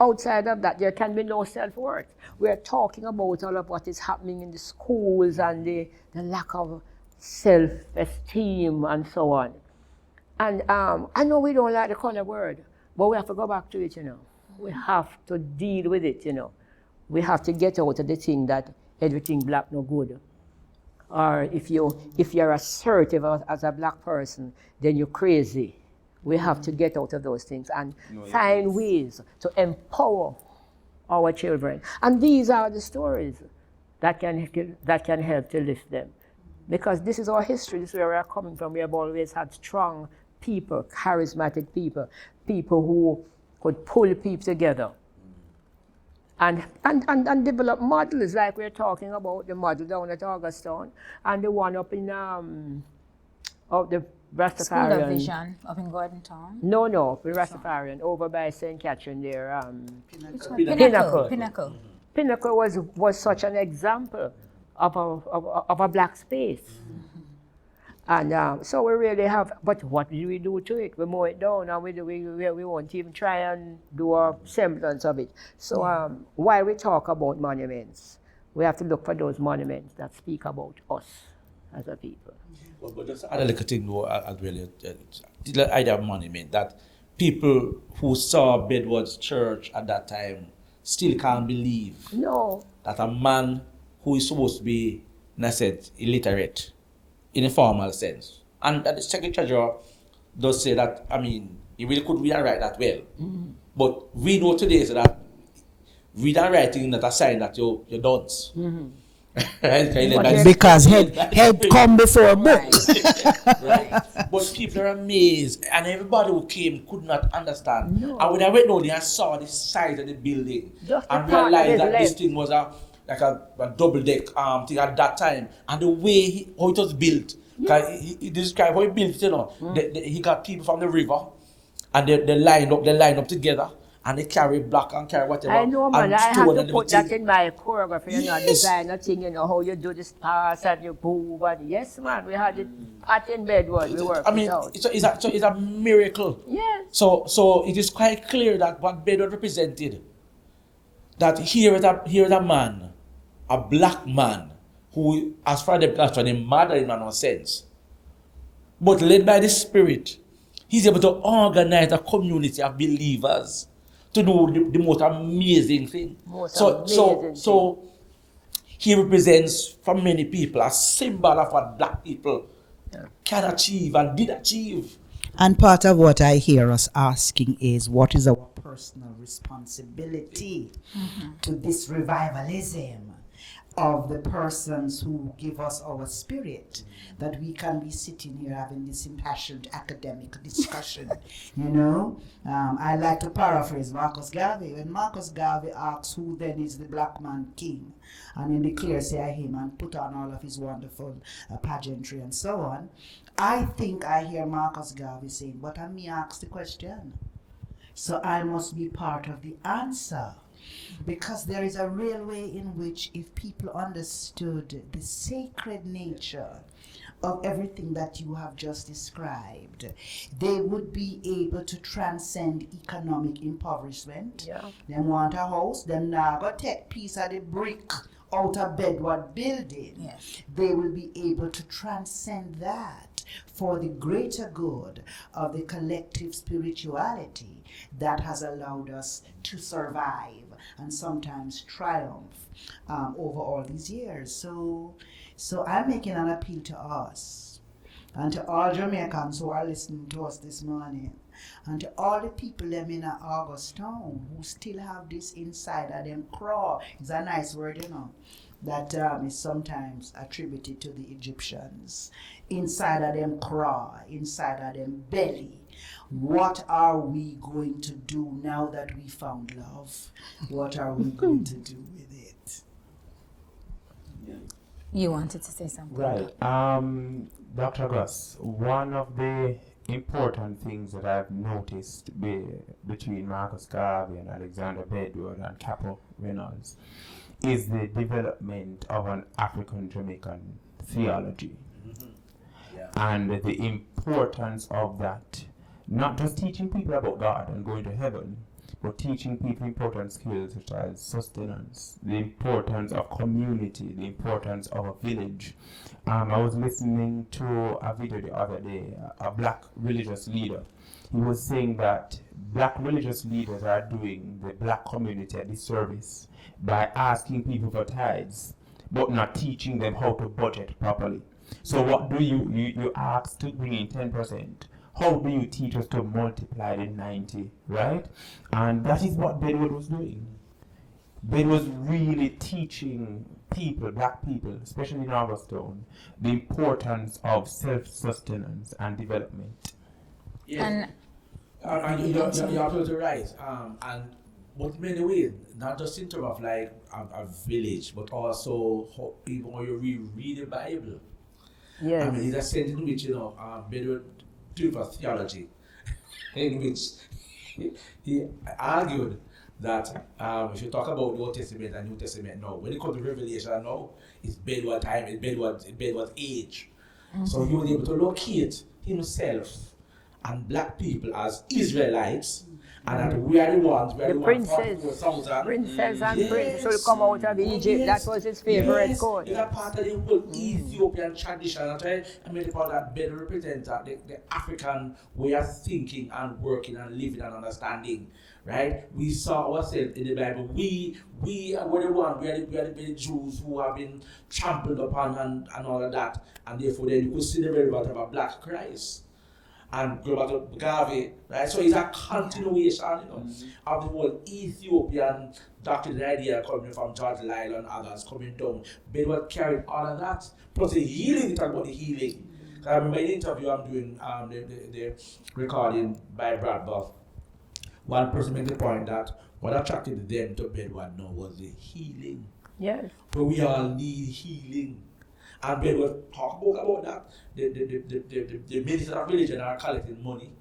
outside of that, there can be no self-worth. We're talking about all of what is happening in the schools and the lack of self-esteem and so on. And I know we don't like the color word, but we have to go back to it, you know. We have to deal with it, you know. We have to get out of the thing that everything black no good. Or if you're assertive as a black person, then you're crazy. We have to get out of those things and find ways to empower our children. And these are the stories that can help to lift them. Because this is our history, this is where we are coming from. We have always had strong people, charismatic people, people who could pull people together. And develop models like we're talking about, the model down at Augustown and the one up in of the Rastafarian. School of Vision up in Gordon Town? No, the Rastafarian over by St. Catherine there. Pinnacle. Pinnacle was such an example of a black space. And so we really have, but what do we do to it? We mow it down and we won't even try and do a semblance of it. So while we talk about monuments, we have to look for those monuments that speak about us as a people. But just add a little thing though, as well, the idea of monument, that people who saw Bedward's church at that time still can't believe that a man who is supposed to be, in a sense, illiterate, in a formal sense. And the secretary treasurer does say that, I mean, he really could read and write that well. Mm-hmm. But we know today so that read and writing is not a sign that you're dunce. Mm-hmm. Because head come before book. Right. But people are amazed, and everybody who came could not understand. No. And when I went down there, I saw the size of the building and realized that this thing was a double deck thing at that time, and the way how it was built. He described how he built it, you know. He got people from the river, and they line up together. And they carry black and carry whatever. I know, man. I have to put that in my choreography, you know, designer thing, you know, how you do the stars and you move. And yes, man, we had it in Bedward. We worked it out. It's a miracle. Yes. So it is quite clear that what Bedward represented, that here is a man, a black man, who, as far as the mother in no sense, but led by the Spirit, he's able to organize a community of believers to do the most amazing thing. So he represents for many people a symbol of what black people can achieve and did achieve. And part of what I hear us asking is, what is our personal responsibility to this revivalism of the persons who give us our spirit, that we can be sitting here having this impassioned academic discussion, you know? I like to paraphrase Marcus Garvey. When Marcus Garvey asks who then is the black man king, and he declares him and put on all of his wonderful pageantry and so on, I think I hear Marcus Garvey saying, but I me ask the question, so I must be part of the answer. Because there is a real way in which, if people understood the sacred nature of everything that you have just described, they would be able to transcend economic impoverishment. Yeah. Them want a house, them now go take piece of the brick out of Bedward building. Yes. They will be able to transcend that for the greater good of the collective spirituality that has allowed us to survive and sometimes triumph over all these years. So I'm making an appeal to us and to all Jamaicans who are listening to us this morning, and to all the people them in Augustown who still have this inside of them craw. It's a nice word, you know, that is sometimes attributed to the Egyptians. Inside of them craw, inside of them belly. What are we going to do now that we found love? What are we going to do with it? You wanted to say something? Right. Dr. Gus, one of the important things that I've noticed between Marcus Garvey and Alexander Bedward and Capo Reynolds is the development of an African Jamaican theology. Yeah. And the importance of that, not just teaching people about God and going to heaven, but teaching people important skills such as sustenance, the importance of community, the importance of a village. I was listening to a video the other day, a black religious leader. He was saying that black religious leaders are doing the black community a disservice by asking people for tithes, but not teaching them how to budget properly. So what do you ask to bring in 10%? How do you teach us to multiply the 90, right? And that is what Bedward was doing. Ben was really teaching people, black people, especially in Augustown, the importance of self-sustenance and development. Yes. And you're absolutely right. But in many ways, not just in terms of like a village, but also even when you read the Bible. Yes. I mean, it's a sense in which, Bedward took a theology in which he argued that if you talk about the Old Testament and New Testament now, when it comes to Revelation now, it's Bedward time, it's Bedward age. Mm-hmm. So he was able to locate himself and black people as Israelites, and that we are the ones, we are the princess, princess and yes. prince will come out of Egypt. Yes. That was his favorite yes. code. It's a part of the whole Ethiopian tradition. That's why I made the point that better represents the African way of thinking and working and living and understanding. Right? We saw ourselves in the Bible. We were the ones, we are the Jews who have been trampled upon and all of that. And therefore then you could see the relevance of a black Christ. And go back to Garvey, right? So it's a continuation, of the whole Ethiopian doctrine and idea coming from George Lyle and others coming down. Bedward carried all of that. Plus the healing, we talk about the healing. I remember in the interview I'm doing, the recording by Brad Buff, one person made the point that what attracted them to Bedward now was the healing. Yes. But we all need healing. And Bedward talk about that. The ministers of religion are collecting money.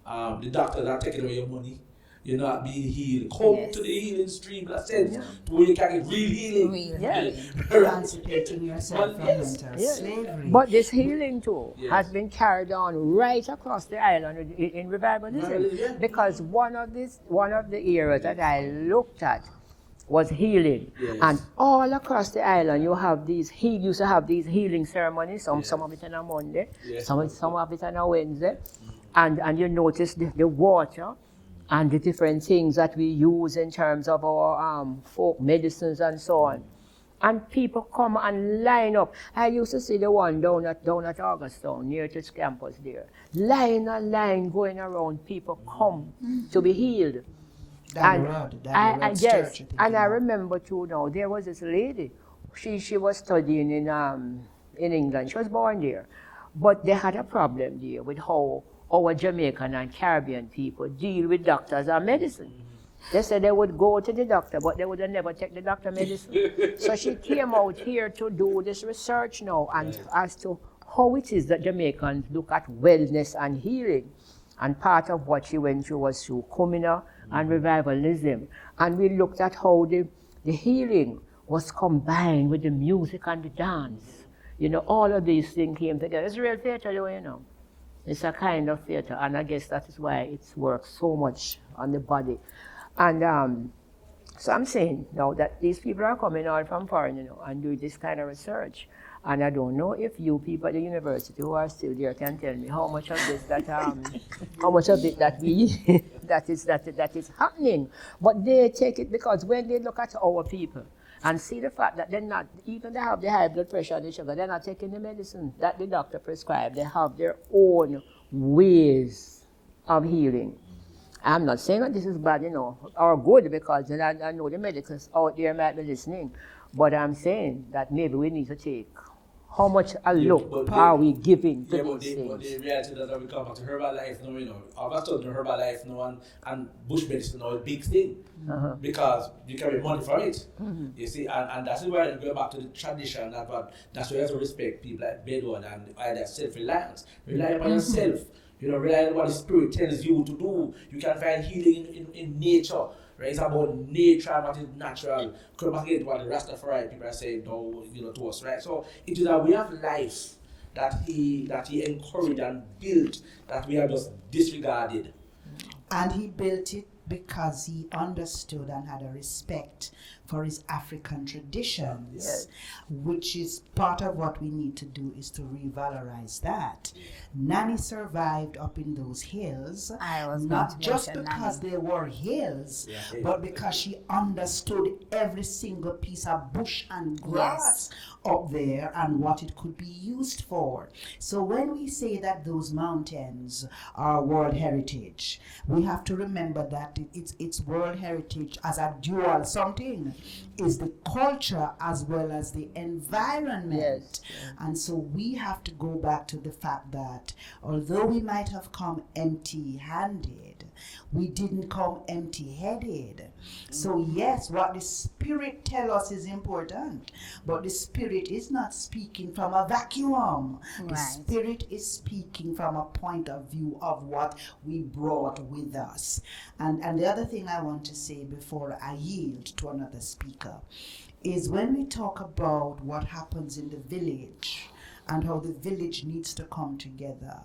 The doctors are taking away your money. You're not being healed. Come to the healing stream, that sense, to where you can get real healing. Emancipating yourself from mental slavery. But this healing too has been carried on right across the island in revivalism. Because one of the areas that I looked at was healing, and all across the island you have these used to have these healing ceremonies. Some of it on a Monday, some of it on a Wednesday, and you notice the water and the different things that we use in terms of our folk medicines and so on. And people come and line up. I used to see the one down at Augustown, near to the campus there. Line going around, people come to be healed. Yes, and I remember too now, there was this lady, she was studying in England, she was born there, but they had a problem there with how our Jamaican and Caribbean people deal with doctors and medicine. They said they would go to the doctor, but they would never take the doctor medicine. So she came out here to do this research now, and as to how it is that Jamaicans look at wellness and healing. And part of what she went through was through Kumina and revivalism. And we looked at how the healing was combined with the music and the dance. You know, all of these things came together. It's real theater, though, you know. It's a kind of theater, and I guess that is why it works so much on the body. And so I'm saying now that these people are coming out from foreign, you know, and doing this kind of research. And I don't know if you people at the university who are still there can tell me how much of this that how much of it that we that is happening. But they take it because when they look at our people and see the fact that they're not, even they have the high blood pressure and the sugar, they're not taking the medicine that the doctor prescribed. They have their own ways of healing. I'm not saying that this is bad, you know, or good, because I know the medicals out there might be listening, but I'm saying that maybe we need to take how much a look are we giving to these things. But the reality that we come back to herbal life now, you know, all of a sudden herbal life now and bush medicine now is a big thing, because you can make money for it, you see, and that's why you go back to the tradition, that's why you have to respect people like Bedward and their self-reliance. Rely upon yourself, you know, rely on what the spirit tells you to do. You can find healing in nature. Right? It's about nature and what is natural. Come back into what the Rastafari people are saying now, you know, to us, right? So it is a way of life that he encouraged and built that we have just disregarded. And he built it because he understood and had a respect for his African traditions, which is part of what we need to do, is to revalorize that. Nanny survived up in those hills, not just because they were hills, but because she understood every single piece of bush and grass up there and what it could be used for. So when we say that those mountains are World Heritage, we have to remember that it's World Heritage as a dual something. Is the culture as well as the environment. And so we have to go back to the fact that although we might have come empty-handed, we didn't come empty-headed. So yes, what the Spirit tells us is important, but the Spirit is not speaking from a vacuum. The Spirit is speaking from a point of view of what we brought with us. And the other thing I want to say before I yield to another speaker is when we talk about what happens in the village and how the village needs to come together,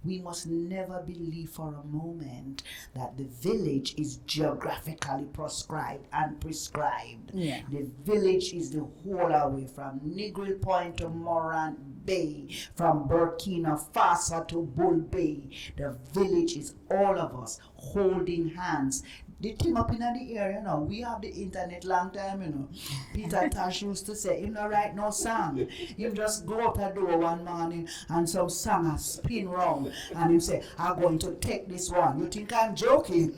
we must never believe for a moment that the village is geographically prescribed and prescribed. The village is the whole way from Negril Point to Morant Bay, from Burkina Faso to Bull Bay. The village is all of us holding hands. The thing up in the area, you know, we have the internet long time, you know. Peter Tosh used to say, you know, write no song. You just go out the door one morning and some song spin round and you say, I'm going to take this one. You think I'm joking?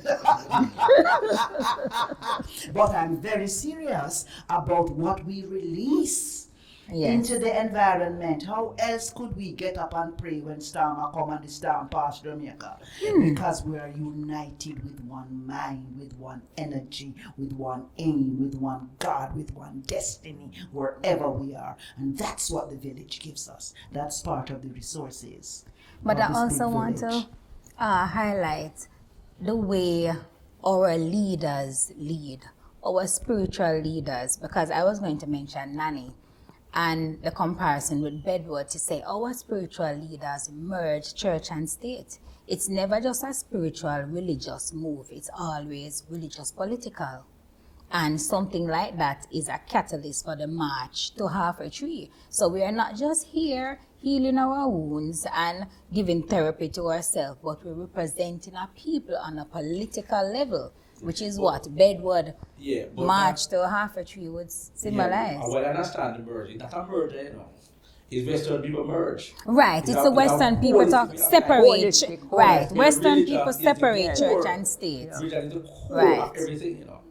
But I'm very serious about what we release into the environment. How else could we get up and pray when storm come and the storm pass Jamaica? Because we are united with one mind, with one energy, with one aim, with one God, with one destiny, wherever we are. And that's what the village gives us. That's part of the resources. But I also want to highlight the way our leaders lead, our spiritual leaders, because I was going to mention Nanny and the comparison with Bedward to say our spiritual leaders merge church and state. It's never just a spiritual religious move, it's always religious political. And something like that is a catalyst for the march to Halfway Tree. So we are not just here healing our wounds and giving therapy to ourselves, but we're representing our people on a political level, which is what Bedward march to Halfway Tree would symbolize. Well, I understand the merge. It's not a merge, you know. It's Western people merge. Right, it's the Western people talk separate. Right, Western people separate church and state. Religion is the core of everything, you know.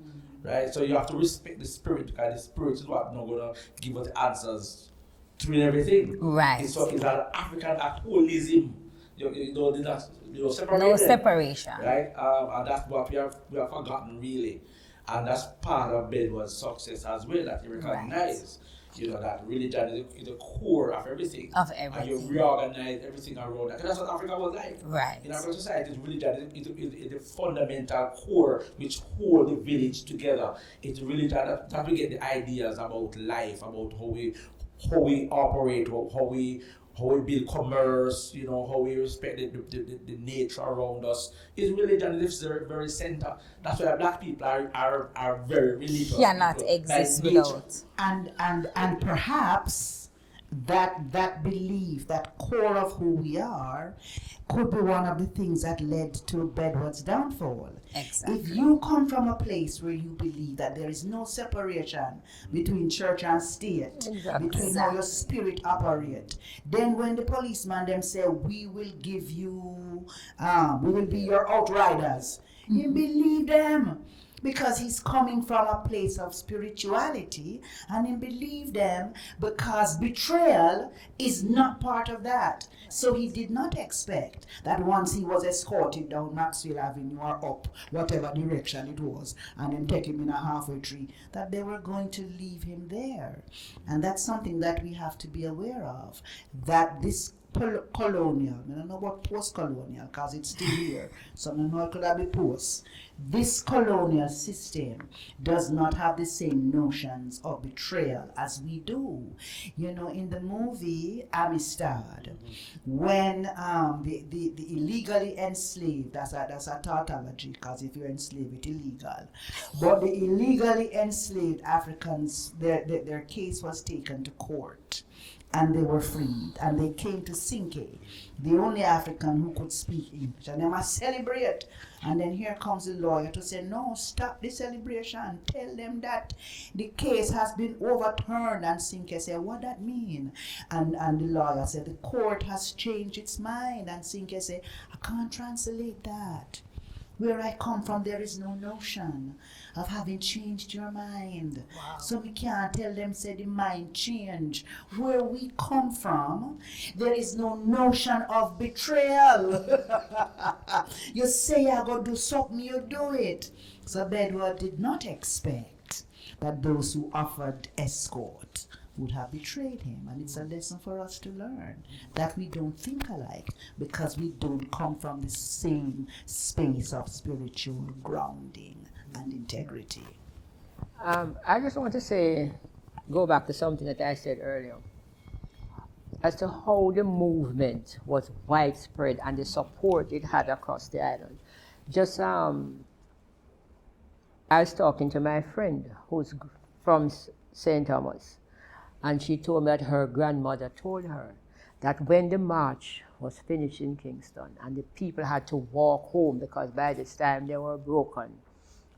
Right, so you have to respect the Spirit, because the Spirit is what not going to give us the answers to everything. Right. It's an African holism. You know, separation. No separation. Right, and that's what we have forgotten really, and that's part of Bedward's success as well, that he recognized. You know, that religion is the core of everything. Of And you everything. reorganize everything around that. And that's what Africa was like. Right. In African society, religion is the fundamental core which hold the village together. It's religion that we get the ideas about life, about how we operate, how we build commerce, you know, how we respect the nature around us. Is religion is very, very center. That's why black people are very religious. Cannot people, exist by nature. without. And perhaps that belief, that core of who we are, could be one of the things that led to Bedward's downfall. Exactly. If you come from a place where you believe that there is no separation between church and state, Exactly. between how your spirit operate, then when the policeman them say, we will give you, we will be your outriders, you believe them. Because he's coming from a place of spirituality, and he believed them because betrayal is not part of that. So he did not expect that once he was escorted down Maxwell Avenue or up whatever direction it was, and then take him in a halfway tree, that they were going to leave him there. And that's something that we have to be aware of, that this colonial, I don't know about post-colonial because it's still here, so I don't know it could have been post. This colonial system does not have the same notions of betrayal as we do. You know, in the movie Amistad, when the illegally enslaved, that's a tautology because if you're enslaved, it's illegal. But the illegally enslaved Africans, their case was taken to court. And they were freed, and they came to Sinke, the only African who could speak English, and they must celebrate. And then here comes the lawyer to say, no, stop the celebration, tell them that the case has been overturned. And Sinke said, what that mean? And the lawyer said, the court has changed its mind. And Sinke said, I can't translate that. Where I come from, there is no notion of having changed your mind. Wow. So we can't tell them, say the mind change. Where we come from, there is no notion of betrayal. You say you're going to do something, you do it. So Bedward did not expect that those who offered escort would have betrayed him. And it's a lesson for us to learn that we don't think alike because we don't come from the same space of spiritual grounding and integrity. I just want to say, go back to something that I said earlier, as to how the movement was widespread and the support it had across the island. Just, I was talking to my friend who's from St. Thomas, and she told me that her grandmother told her that when the march was finished in Kingston and the people had to walk home because by this time they were broken,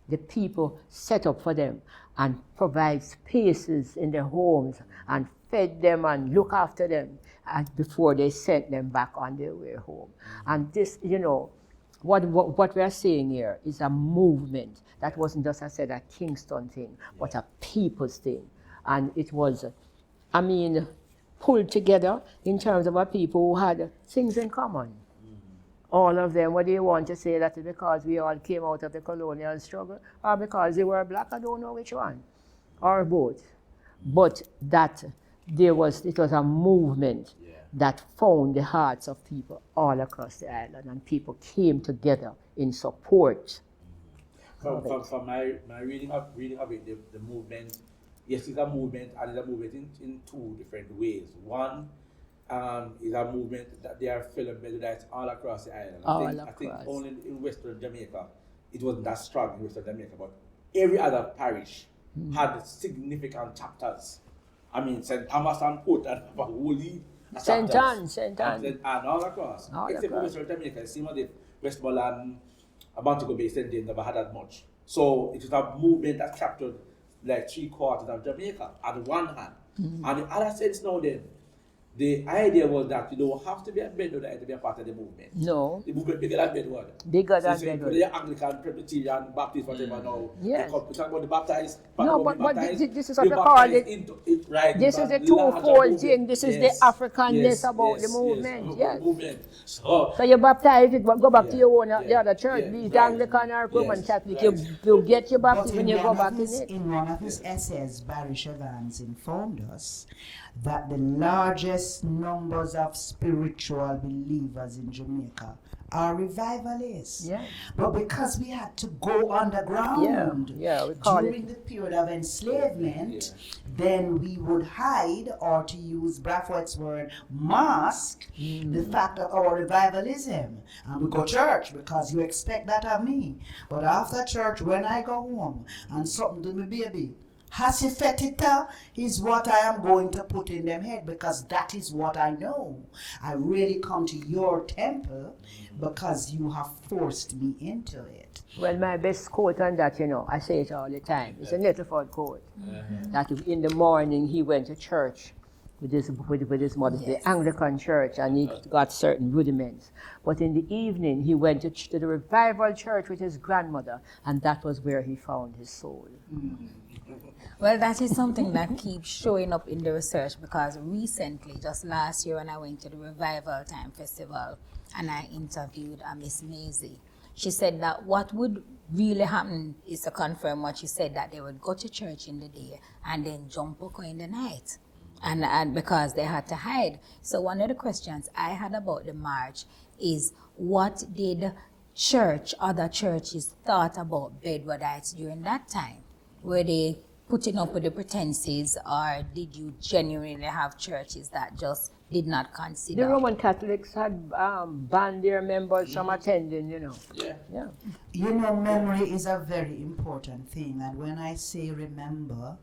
the people set up for them and provide spaces in their homes and fed them and look after them and before they sent them back on their way home. And this, you know, what we are seeing here is a movement that wasn't just, I said, a Kingston thing, but a people's thing. And it was, I mean, pulled together in terms of a people who had things in common. All of them, whether you want to say that because we all came out of the colonial struggle or because they were black, I don't know which one, or both. But that it was a movement that found the hearts of people all across the island, and people came together in support. From my reading of it, the movement, yes, it's a movement, and it's a movement in two different ways. One is a movement that they are fellow Bedouinites all across the island. I think only in Western Jamaica, it wasn't that strong in Western Jamaica, but every other parish had significant chapters. I mean, St. Thomas and Port and Holy. St. Anne. And all across. Except for Western Jamaica, it seems as if Westmoreland, Montego Bay, St. James never had that much. So it was a movement that captured like 3/4 of Jamaica on one hand. And in other sense now then, the idea was that you don't have to be at Bedward to be a part of the movement. No. The movement bigger than Bedward. Bigger than So Bedward. the Anglican, Presbyterian, Baptist, whatever now. Yes. We talk about the baptized. No, about but the baptized, this is what you they call baptized it. into it. Right. This is the larger twofold movement. thing. This is the Yes, Africanness about the yes, movement. yes, Yes. movement. So, So you baptize it, but go back to Yeah, your own, the yeah, other church, yeah, be it right. Anglican or Roman Yes, Catholic. right. You get your But baptism when you go back in it. in one of his essays, Barry Evans informed us that the largest numbers of spiritual believers in Jamaica are revivalists. Yeah. But because we had to go underground Yeah, we call during it. the period of enslavement, then we would hide, or to use Brathwaite's word, mask, the fact of our revivalism. And we go church because you expect that of me. But after church, when I go home and something to me baby, Hasifetita is what I am going to put in them head, because that is what I know. I really come to your temple because you have forced me into it. Well, my best quote on that, I say it all the time. It's a Nettleford quote. That in the morning he went to church with his mother, Yes. the Anglican church, and he got certain rudiments. But in the evening he went to the revival church with his grandmother, and that was where he found his soul. Well, that is something that keeps showing up in the research, because recently, just last year when I went to the Revival Time Festival and I interviewed Miss Maisie, she said that what would really happen is to confirm what she said, that they would go to church in the day and then jump up in the night. And because they had to hide. So one of the questions I had about the march is, what did other churches thought about Bedwardites during that time? Were they putting up with the pretenses, or did you genuinely have churches that just did not consider? The Roman Catholics had banned their members from attending, yeah. Yeah. Memory is a very important thing, and when I say remember,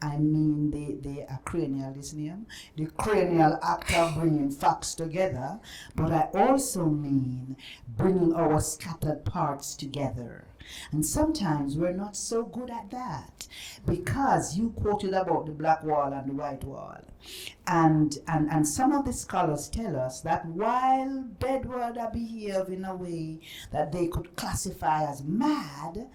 I mean the cranialism, the cranial act of bringing facts together, but I also mean bringing our scattered parts together. And sometimes we're not so good at that, because you quoted about the black wall and the white wall. And some of the scholars tell us that while Bedward behaved in a way that they could classify as mad,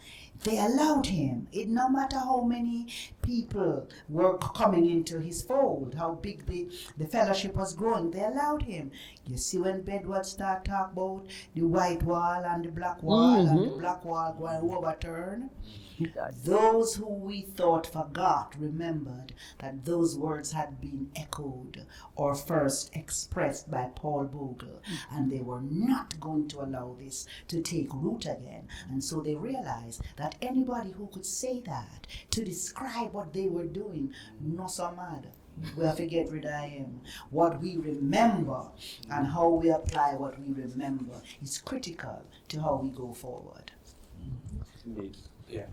they allowed him. It no matter how many people were coming into his fold, how big the fellowship was growing, they allowed him. You see, when Bedward started talking about the white wall and the black wall and the black wall going overturn, those who we thought forgot remembered that those words had been echoed or first expressed by Paul Bogle, and they were not going to allow this to take root again. And so they realized that anybody who could say that to describe what they were doing, no so mad. We have to get rid of him. What we remember and how we apply what we remember is critical to how we go forward. Indeed. Yeah.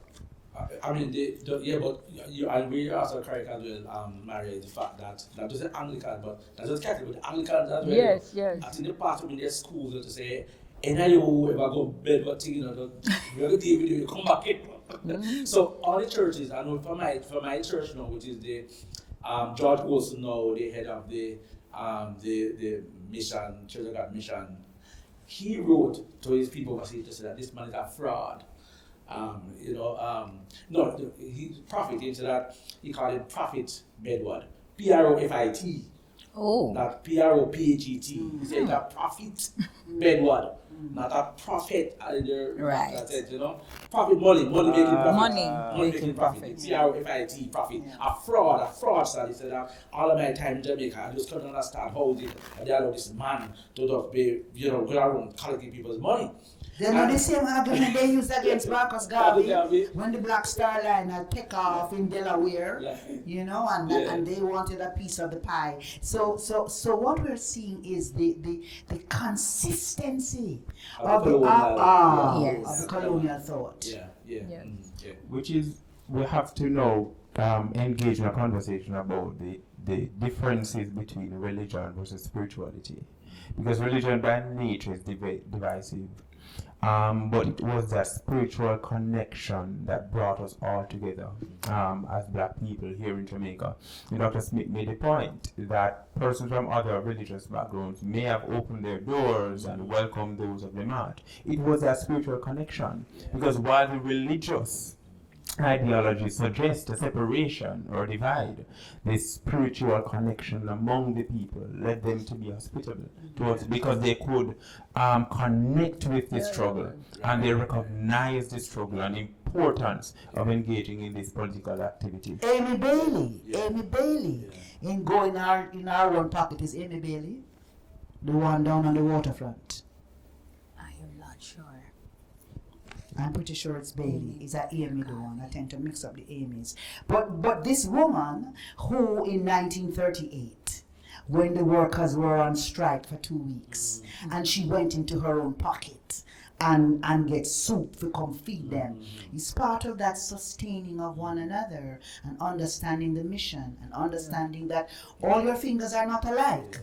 I mean, but you and we also correct as well, Maria, the fact that not just the Anglican, but not just Catholic, but the Anglicans as well. Yes, yes. I think the part of their schools to say, any you ever go bed, but thing, you're going to take video, you come back in. So all the churches, I know for my church now, which is the George Olson now, the head of the mission, Church of God mission, he wrote to his people to say that this man is a fraud. He prophet into that, he called it Prophet Bedward, Profit. Oh. Not Prophet. He said that Prophet Bedward, not a prophet either. Right. That's it, Profit, money making profit. Money making profit. Profit, profit. A fraudster. He said that all of my time in Jamaica, I just couldn't understand how they allow this man to just be, go around collecting people's money. They know the same argument they used against Marcus Garvey when the Black Star Line had take off in Delaware, and they wanted a piece of the pie. So what we're seeing is the consistency of the colonial thought. Yeah. Which is, we have to now engage in a conversation about the differences between religion versus spirituality. Because religion by nature is divisive. But it was that spiritual connection that brought us all together as black people here in Jamaica. And Dr. Smith made a point that persons from other religious backgrounds may have opened their doors and welcomed those of them out. It was that spiritual connection, because while the religious ideology suggests a separation or divide, this spiritual connection among the people led them to be hospitable towards, because they could connect with the struggle, and they recognized the struggle and the importance of engaging in this political activity. Amy Bailey, in our own pocket is Amy Bailey, the one down on the waterfront. I am not sure. I'm pretty sure it's Bailey. Is that Amy the one? I tend to mix up the Amy's. But this woman who in 1938, when the workers were on strike for 2 weeks, and she went into her own pocket and get soup to come feed them, is part of that sustaining of one another and understanding the mission and understanding that all your fingers are not alike.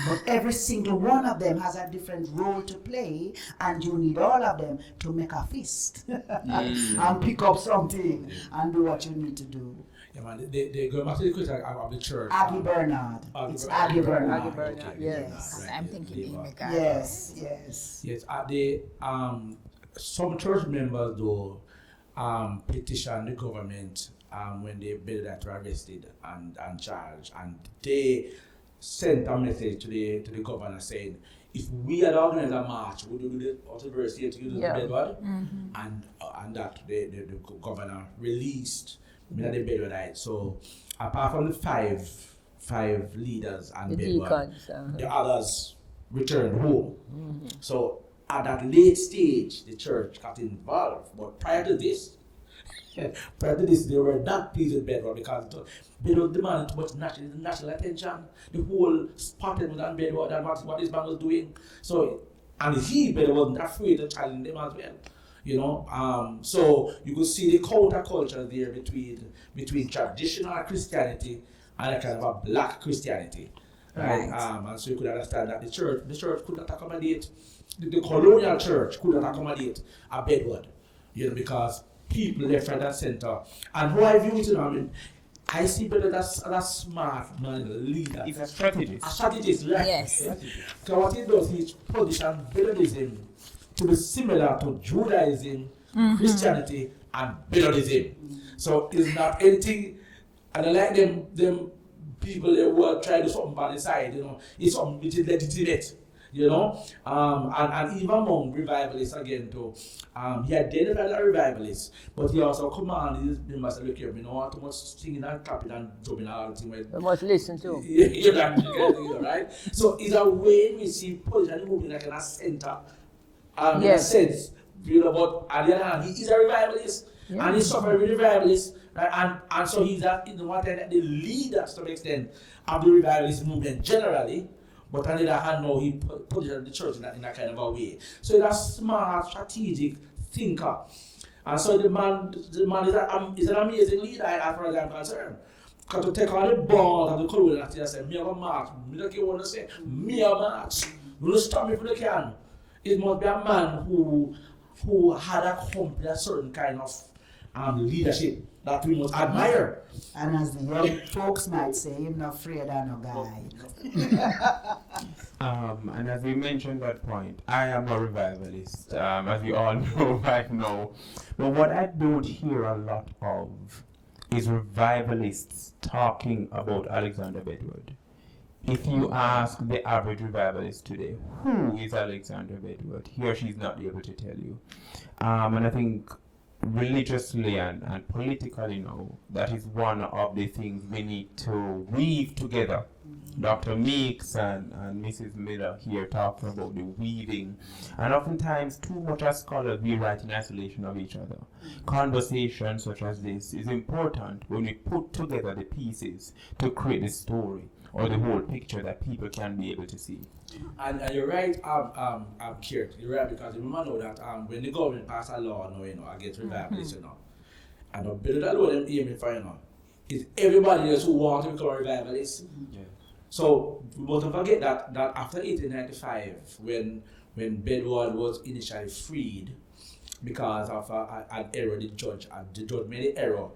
But every single one of them has a different role to play, and you need all of them to make a fist and pick up something and do what you need to do. Yeah, man, they go back to the question of the church. Aggie Bernard. It's Aggie Bernard. Aggie Bernard, yes. Right, I'm yeah, thinking they Amy were- Gardner. Yes. Yes, some church members though petitioned the government when the Bedward were arrested and charged, and they sent a message to the governor saying, if we had organized a march, would you do the autoversity to use the Bedward? And that the governor released the Bedwardites. So apart from the five leaders and The Bedward, deacons. the others returned home. So at that late stage, the church got involved. But prior to this, they were not pleased with Bedward because Bedward demanded too much national attention. The whole spotlight was on Bedward and what this man was doing. So, and Bedward wasn't afraid to challenge them as well. You know, so you could see the counterculture there between traditional Christianity and a kind of a black Christianity. Right? And so you could understand that the church could not accommodate, the colonial church could not accommodate a Bedward, you know, because people left, right, and center. And who I view it, you know, I mean, I see Bedward as a smart man, leader. It's a strategist. A strategist, right? Yes. So what he does, he positions Bedwardism to be similar to Judaism, Christianity, and Bedwardism. So it's not anything, and I like them people who are trying to do something by the side, you know, it's something which is legitimate. You know, and even among revivalists again too, he identified as revivalists, but he also commanded his members to look here, you know, not too much singing and clapping and drumming and all the thing. You must listen to. You know, right? So it's a way we see position moving like in a center, in a sense, you know, but at the other hand, he is a revivalist, and he's suffering with revivalists, right? And so he's that, you know, what the leader to some extent of the revivalist movement generally. But on the other hand, now he put it in the church in that kind of a way. So he's a smart, strategic thinker. And so the man is an amazing leader as far as I'm concerned. Because to take all the balls of the colonial and say, me have a march, me don't care what to say, me have a march. You don't stop me if you can. It must be a man who had accomplished a certain kind of leadership that we must admire. And as the young folks might say, I'm not afraid of no guy. And as we mentioned that point, I am a revivalist, as we all know right now. But what I don't hear a lot of is revivalists talking about Alexander Bedward. If you ask the average revivalist today, who is Alexander Bedward, he or she is not able to tell you. And I think religiously and politically now, that is one of the things we need to weave together. Dr. Meeks and Mrs. Miller here talking about the weaving, and oftentimes too much as scholars we write in isolation of each other. Conversations such as this is important when we put together the pieces to create the story or the whole picture that people can be able to see. And you're right, Kirt, you're right, because remember now that when the government passed a law now, you know, against revivalists, you know, and the bill that law them aiming for, you know, is everybody else who wants to become a revivalist. So we mustn't forget that after 1895, when Bedward was initially freed because of an error, the judge made an error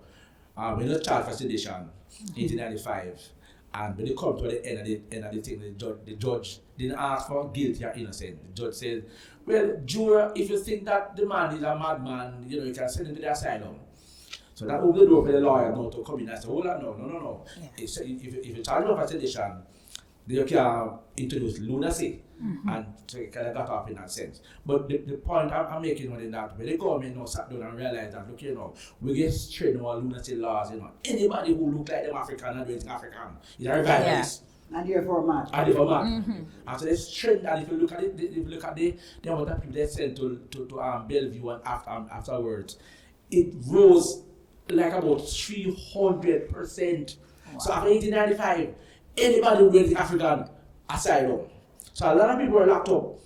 when he was charged for sedition, 1895, and when they come to the end of the thing, the judge didn't ask for guilty or innocent. The judge said, well, juror, if you think that the man is a madman, you can send him to the asylum. So that opened the door for the lawyer now to come in and say, hold on, no. Yeah. If you charge him for sedition, then you can introduce lunacy, and so it kind of got off in that sense. But the point I'm making is that when the government now sat down and realized that, look, we get straight our lunacy laws, anybody who look like them African and doing African is a revivalist. And therefore mad. And so they straightened that. If you look at the amount of people they sent to Bellevue and afterwards, it rose like about 300%. So after 1895, anybody who went African asylum. So a lot of people were locked up.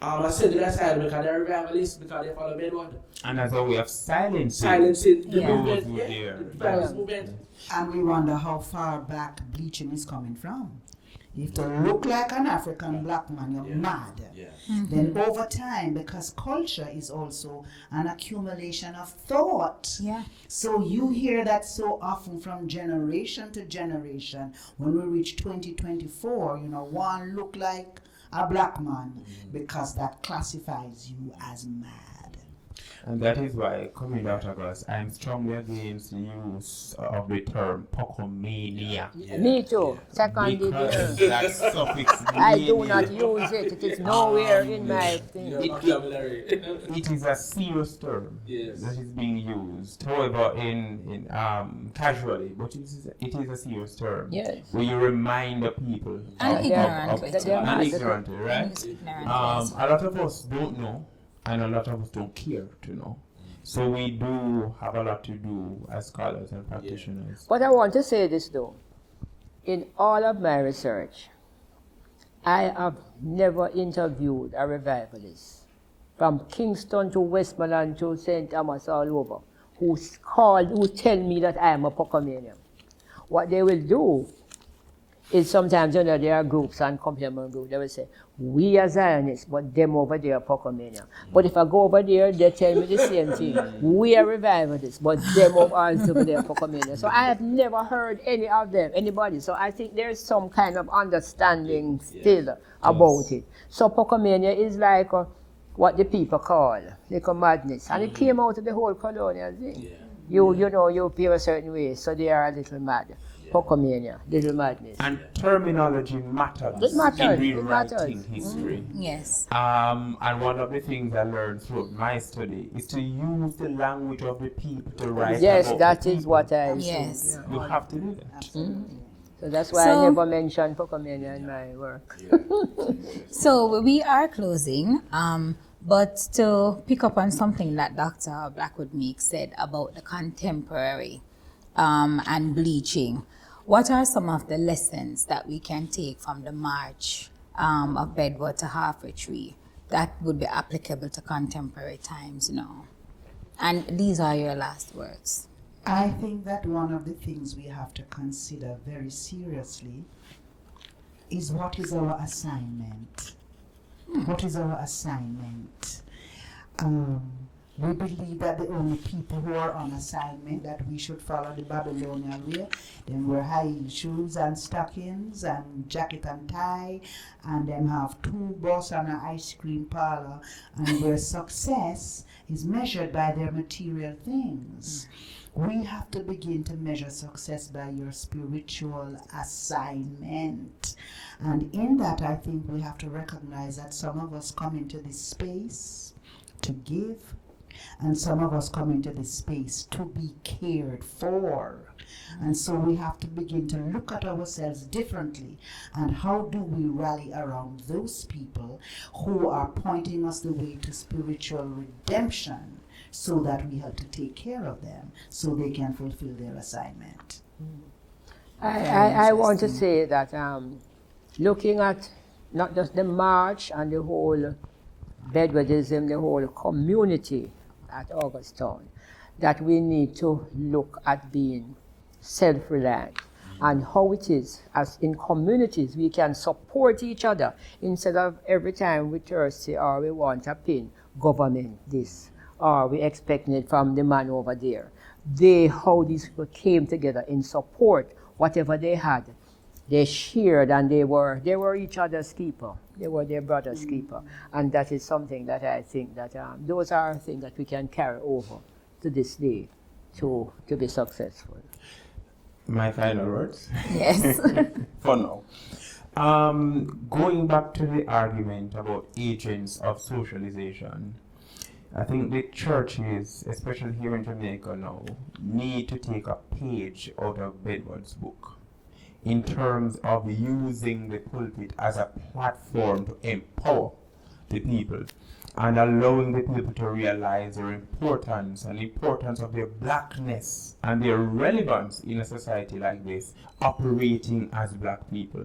I sent to the asylum because they're revivalists, because they follow Bedward. And as a way of silencing The movement, the revivalist movement. And we wonder how far back bleaching is coming from. If to look like an African black man, you're mad. Yeah. Then over time, because culture is also an accumulation of thought. Yeah. So you hear that so often from generation to generation. When we reach 2024, one look like a black man, because that classifies you as mad. And that is why, coming out of us, I am strongly against the use of the term Pocomania. Me too. Second Because degree. that suffix I do mania, not use it. It is nowhere in my thing. Vocabulary. it is a serious term Yes. that is being used. However, in casually, but it is a serious term. Yes. Where you remind the people And of- ignorant of- with of- it. and ignorant, And right? it's ignorant, A yes. lot of us don't know, and a lot of us don't care to know. So we do have a lot to do as scholars and practitioners. But I want to say this though. In all of my research, I have never interviewed a revivalist from Kingston to Westmoreland to St. Thomas all over who tell me that I am a Pocomanian. What they will do is sometimes, there are groups and complement groups, they will say, we are Zionists, but them over there are Pocomania. But if I go over there, they tell me the same thing. We are revivalists, but them over there are Pocomania. So I have never heard anybody. So I think there's some kind of understanding still about it. So Pocomania is like what the people call little madness. And it came out of the whole colonial thing. You feel a certain way, so they are a little mad. Pocomania, little madness. And terminology matters, It matters, in it rewriting matters. history. Yes. And one of the things I learned through my study is to use the language of the people to write Yes, about that the is people. what I Yes. You have to do that. So that's why So- I never mention Pocomania in my work. So we are closing, but to pick up on something that Dr. Blackwood Meek said about the contemporary and bleaching, what are some of the lessons that we can take from the march of Bedward to Halfway Tree that would be applicable to contemporary times now? And these are your last words. I think that one of the things we have to consider very seriously is what is our assignment. What is our assignment? We believe that the only people who are on assignment, that we should follow the Babylonian way, then wear high shoes and stockings and jacket and tie, and then have 2 bus and an ice cream parlor, and their success is measured by their material things. We have to begin to measure success by your spiritual assignment. And in that, I think we have to recognize that some of us come into this space to give, and some of us come into this space to be cared for. And so we have to begin to look at ourselves differently, and how do we rally around those people who are pointing us the way to spiritual redemption, so that we have to take care of them so they can fulfill their assignment. I want to say that looking at not just the march and the whole Bedwardism, the whole community at Augustown, that we need to look at being self-reliant. and how it is as in communities we can support each other instead of every time we thirsty or we want a pin, government this, or we expecting it from the man over there. How these people came together in support, whatever they had, they shared, and they were each other's keeper. They were their brother's keeper. And that is something that I think that those are things that we can carry over to this day to be successful. My final words. Yes. For now. Going back to the argument about agents of socialization, I think the churches, especially here in Jamaica now, need to take a page out of Bedward's book in terms of using the pulpit as a platform to empower the people and allowing the people to realize their importance and the importance of their blackness and their relevance in a society like this, operating as black people,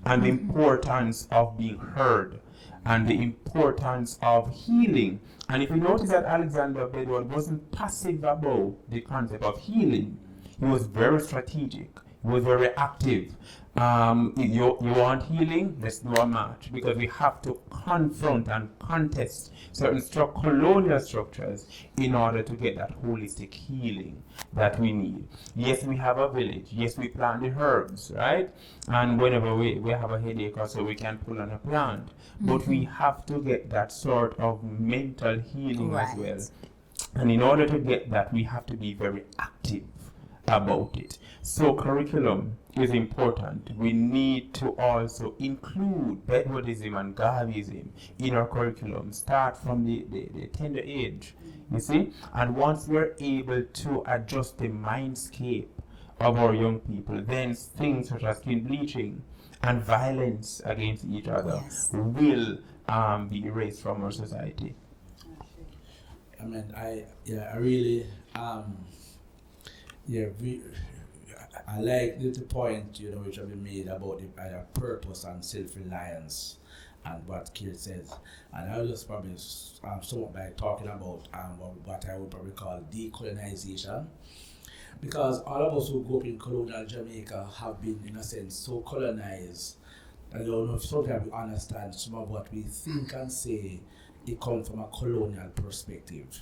and the importance of being heard and the importance of healing. And if you notice that Alexander Bedward wasn't passive about the concept of healing, he was very strategic, he was very active. You want healing? Let's do a march, because we have to confront and contest certain colonial structures in order to get that holistic healing that we need. Yes, we have a village. Yes, we plant the herbs, right? And whenever we have a headache or so, we can pull on a plant. But we have to get that sort of mental healing as well. And in order to get that, we have to be very active about it. So curriculum is important. We need to also include Bedwardism and Garveyism in our curriculum. Start from the tender age, you see? And once we're able to adjust the mindscape of our young people, then things such as skin bleaching and violence against each other will be erased from our society. I mean, I really I like the point, which have been made about the purpose and self-reliance and what Keir says. And I'll just probably start by talking about what I would probably call decolonization. Because all of us who grew up in colonial Jamaica have been, in a sense, so colonized. I don't know if sometimes we understand some of what we think and say, it comes from a colonial perspective.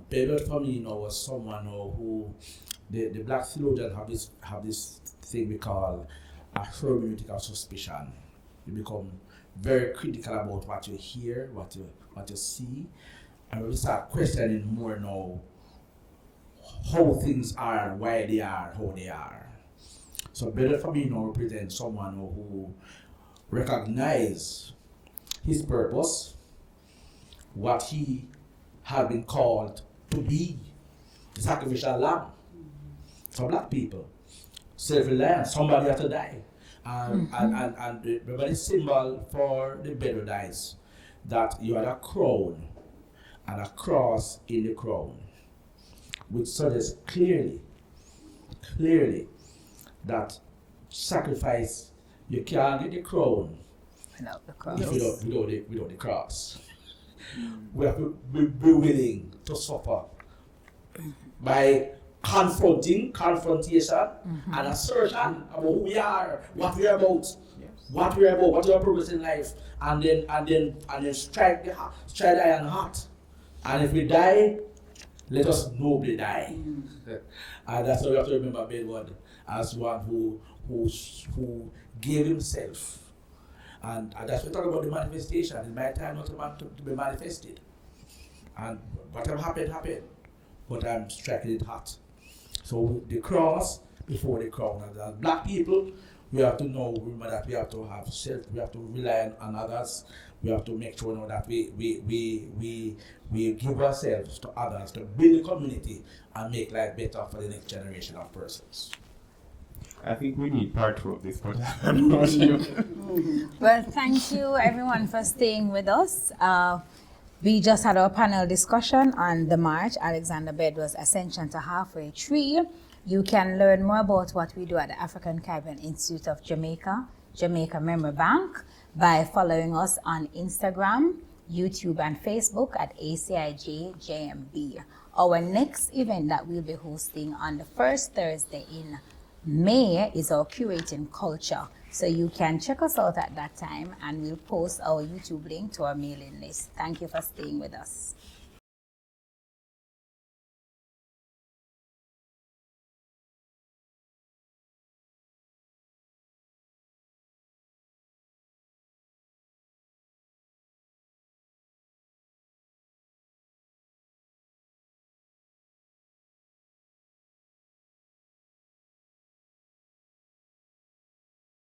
Bedward for me was someone who the black theologians have this thing we call a hermeneutic of suspicion. You become very critical about what you hear, what you see, and we start questioning more now how things are, why they are, how they are. So Bedward for me represents someone who recognizes his purpose, what he has been called to be, the sacrificial lamb for black people. Self-reliance, somebody has to die. And the symbol for the Bedwardites, that you had a crown and a cross in the crown, which suggests clearly that sacrifice, you can't get the crown Without the cross. without the cross. We have to be willing to suffer by confrontation and assertion about who we are, what we are about, what our purpose in life, and then strike the iron heart. And if we die, let us nobly die. And that's why we have to remember Bedward as one who gave himself. And that's what we talk about the manifestation. It's my time not to be manifested. And whatever happened, but I'm striking it hot. So the cross before the crown. As black people, we have to remember that we have to have self, we have to rely on others, we have to make sure that we give ourselves to others to build a community and make life better for the next generation of persons. I think we need part 2 of this, but I don't know you. Well, thank you everyone for staying with us. We just had our panel discussion on the march, Alexander Bedward's Ascension to Halfway Tree. You can learn more about what we do at the African Caribbean Institute of Jamaica, Jamaica Memory Bank, by following us on Instagram, YouTube, and Facebook at ACIJ JMB. Our next event that we'll be hosting on the first Thursday in May is our curating culture. So you can check us out at that time and we'll post our YouTube link to our mailing list. Thank you for staying with us.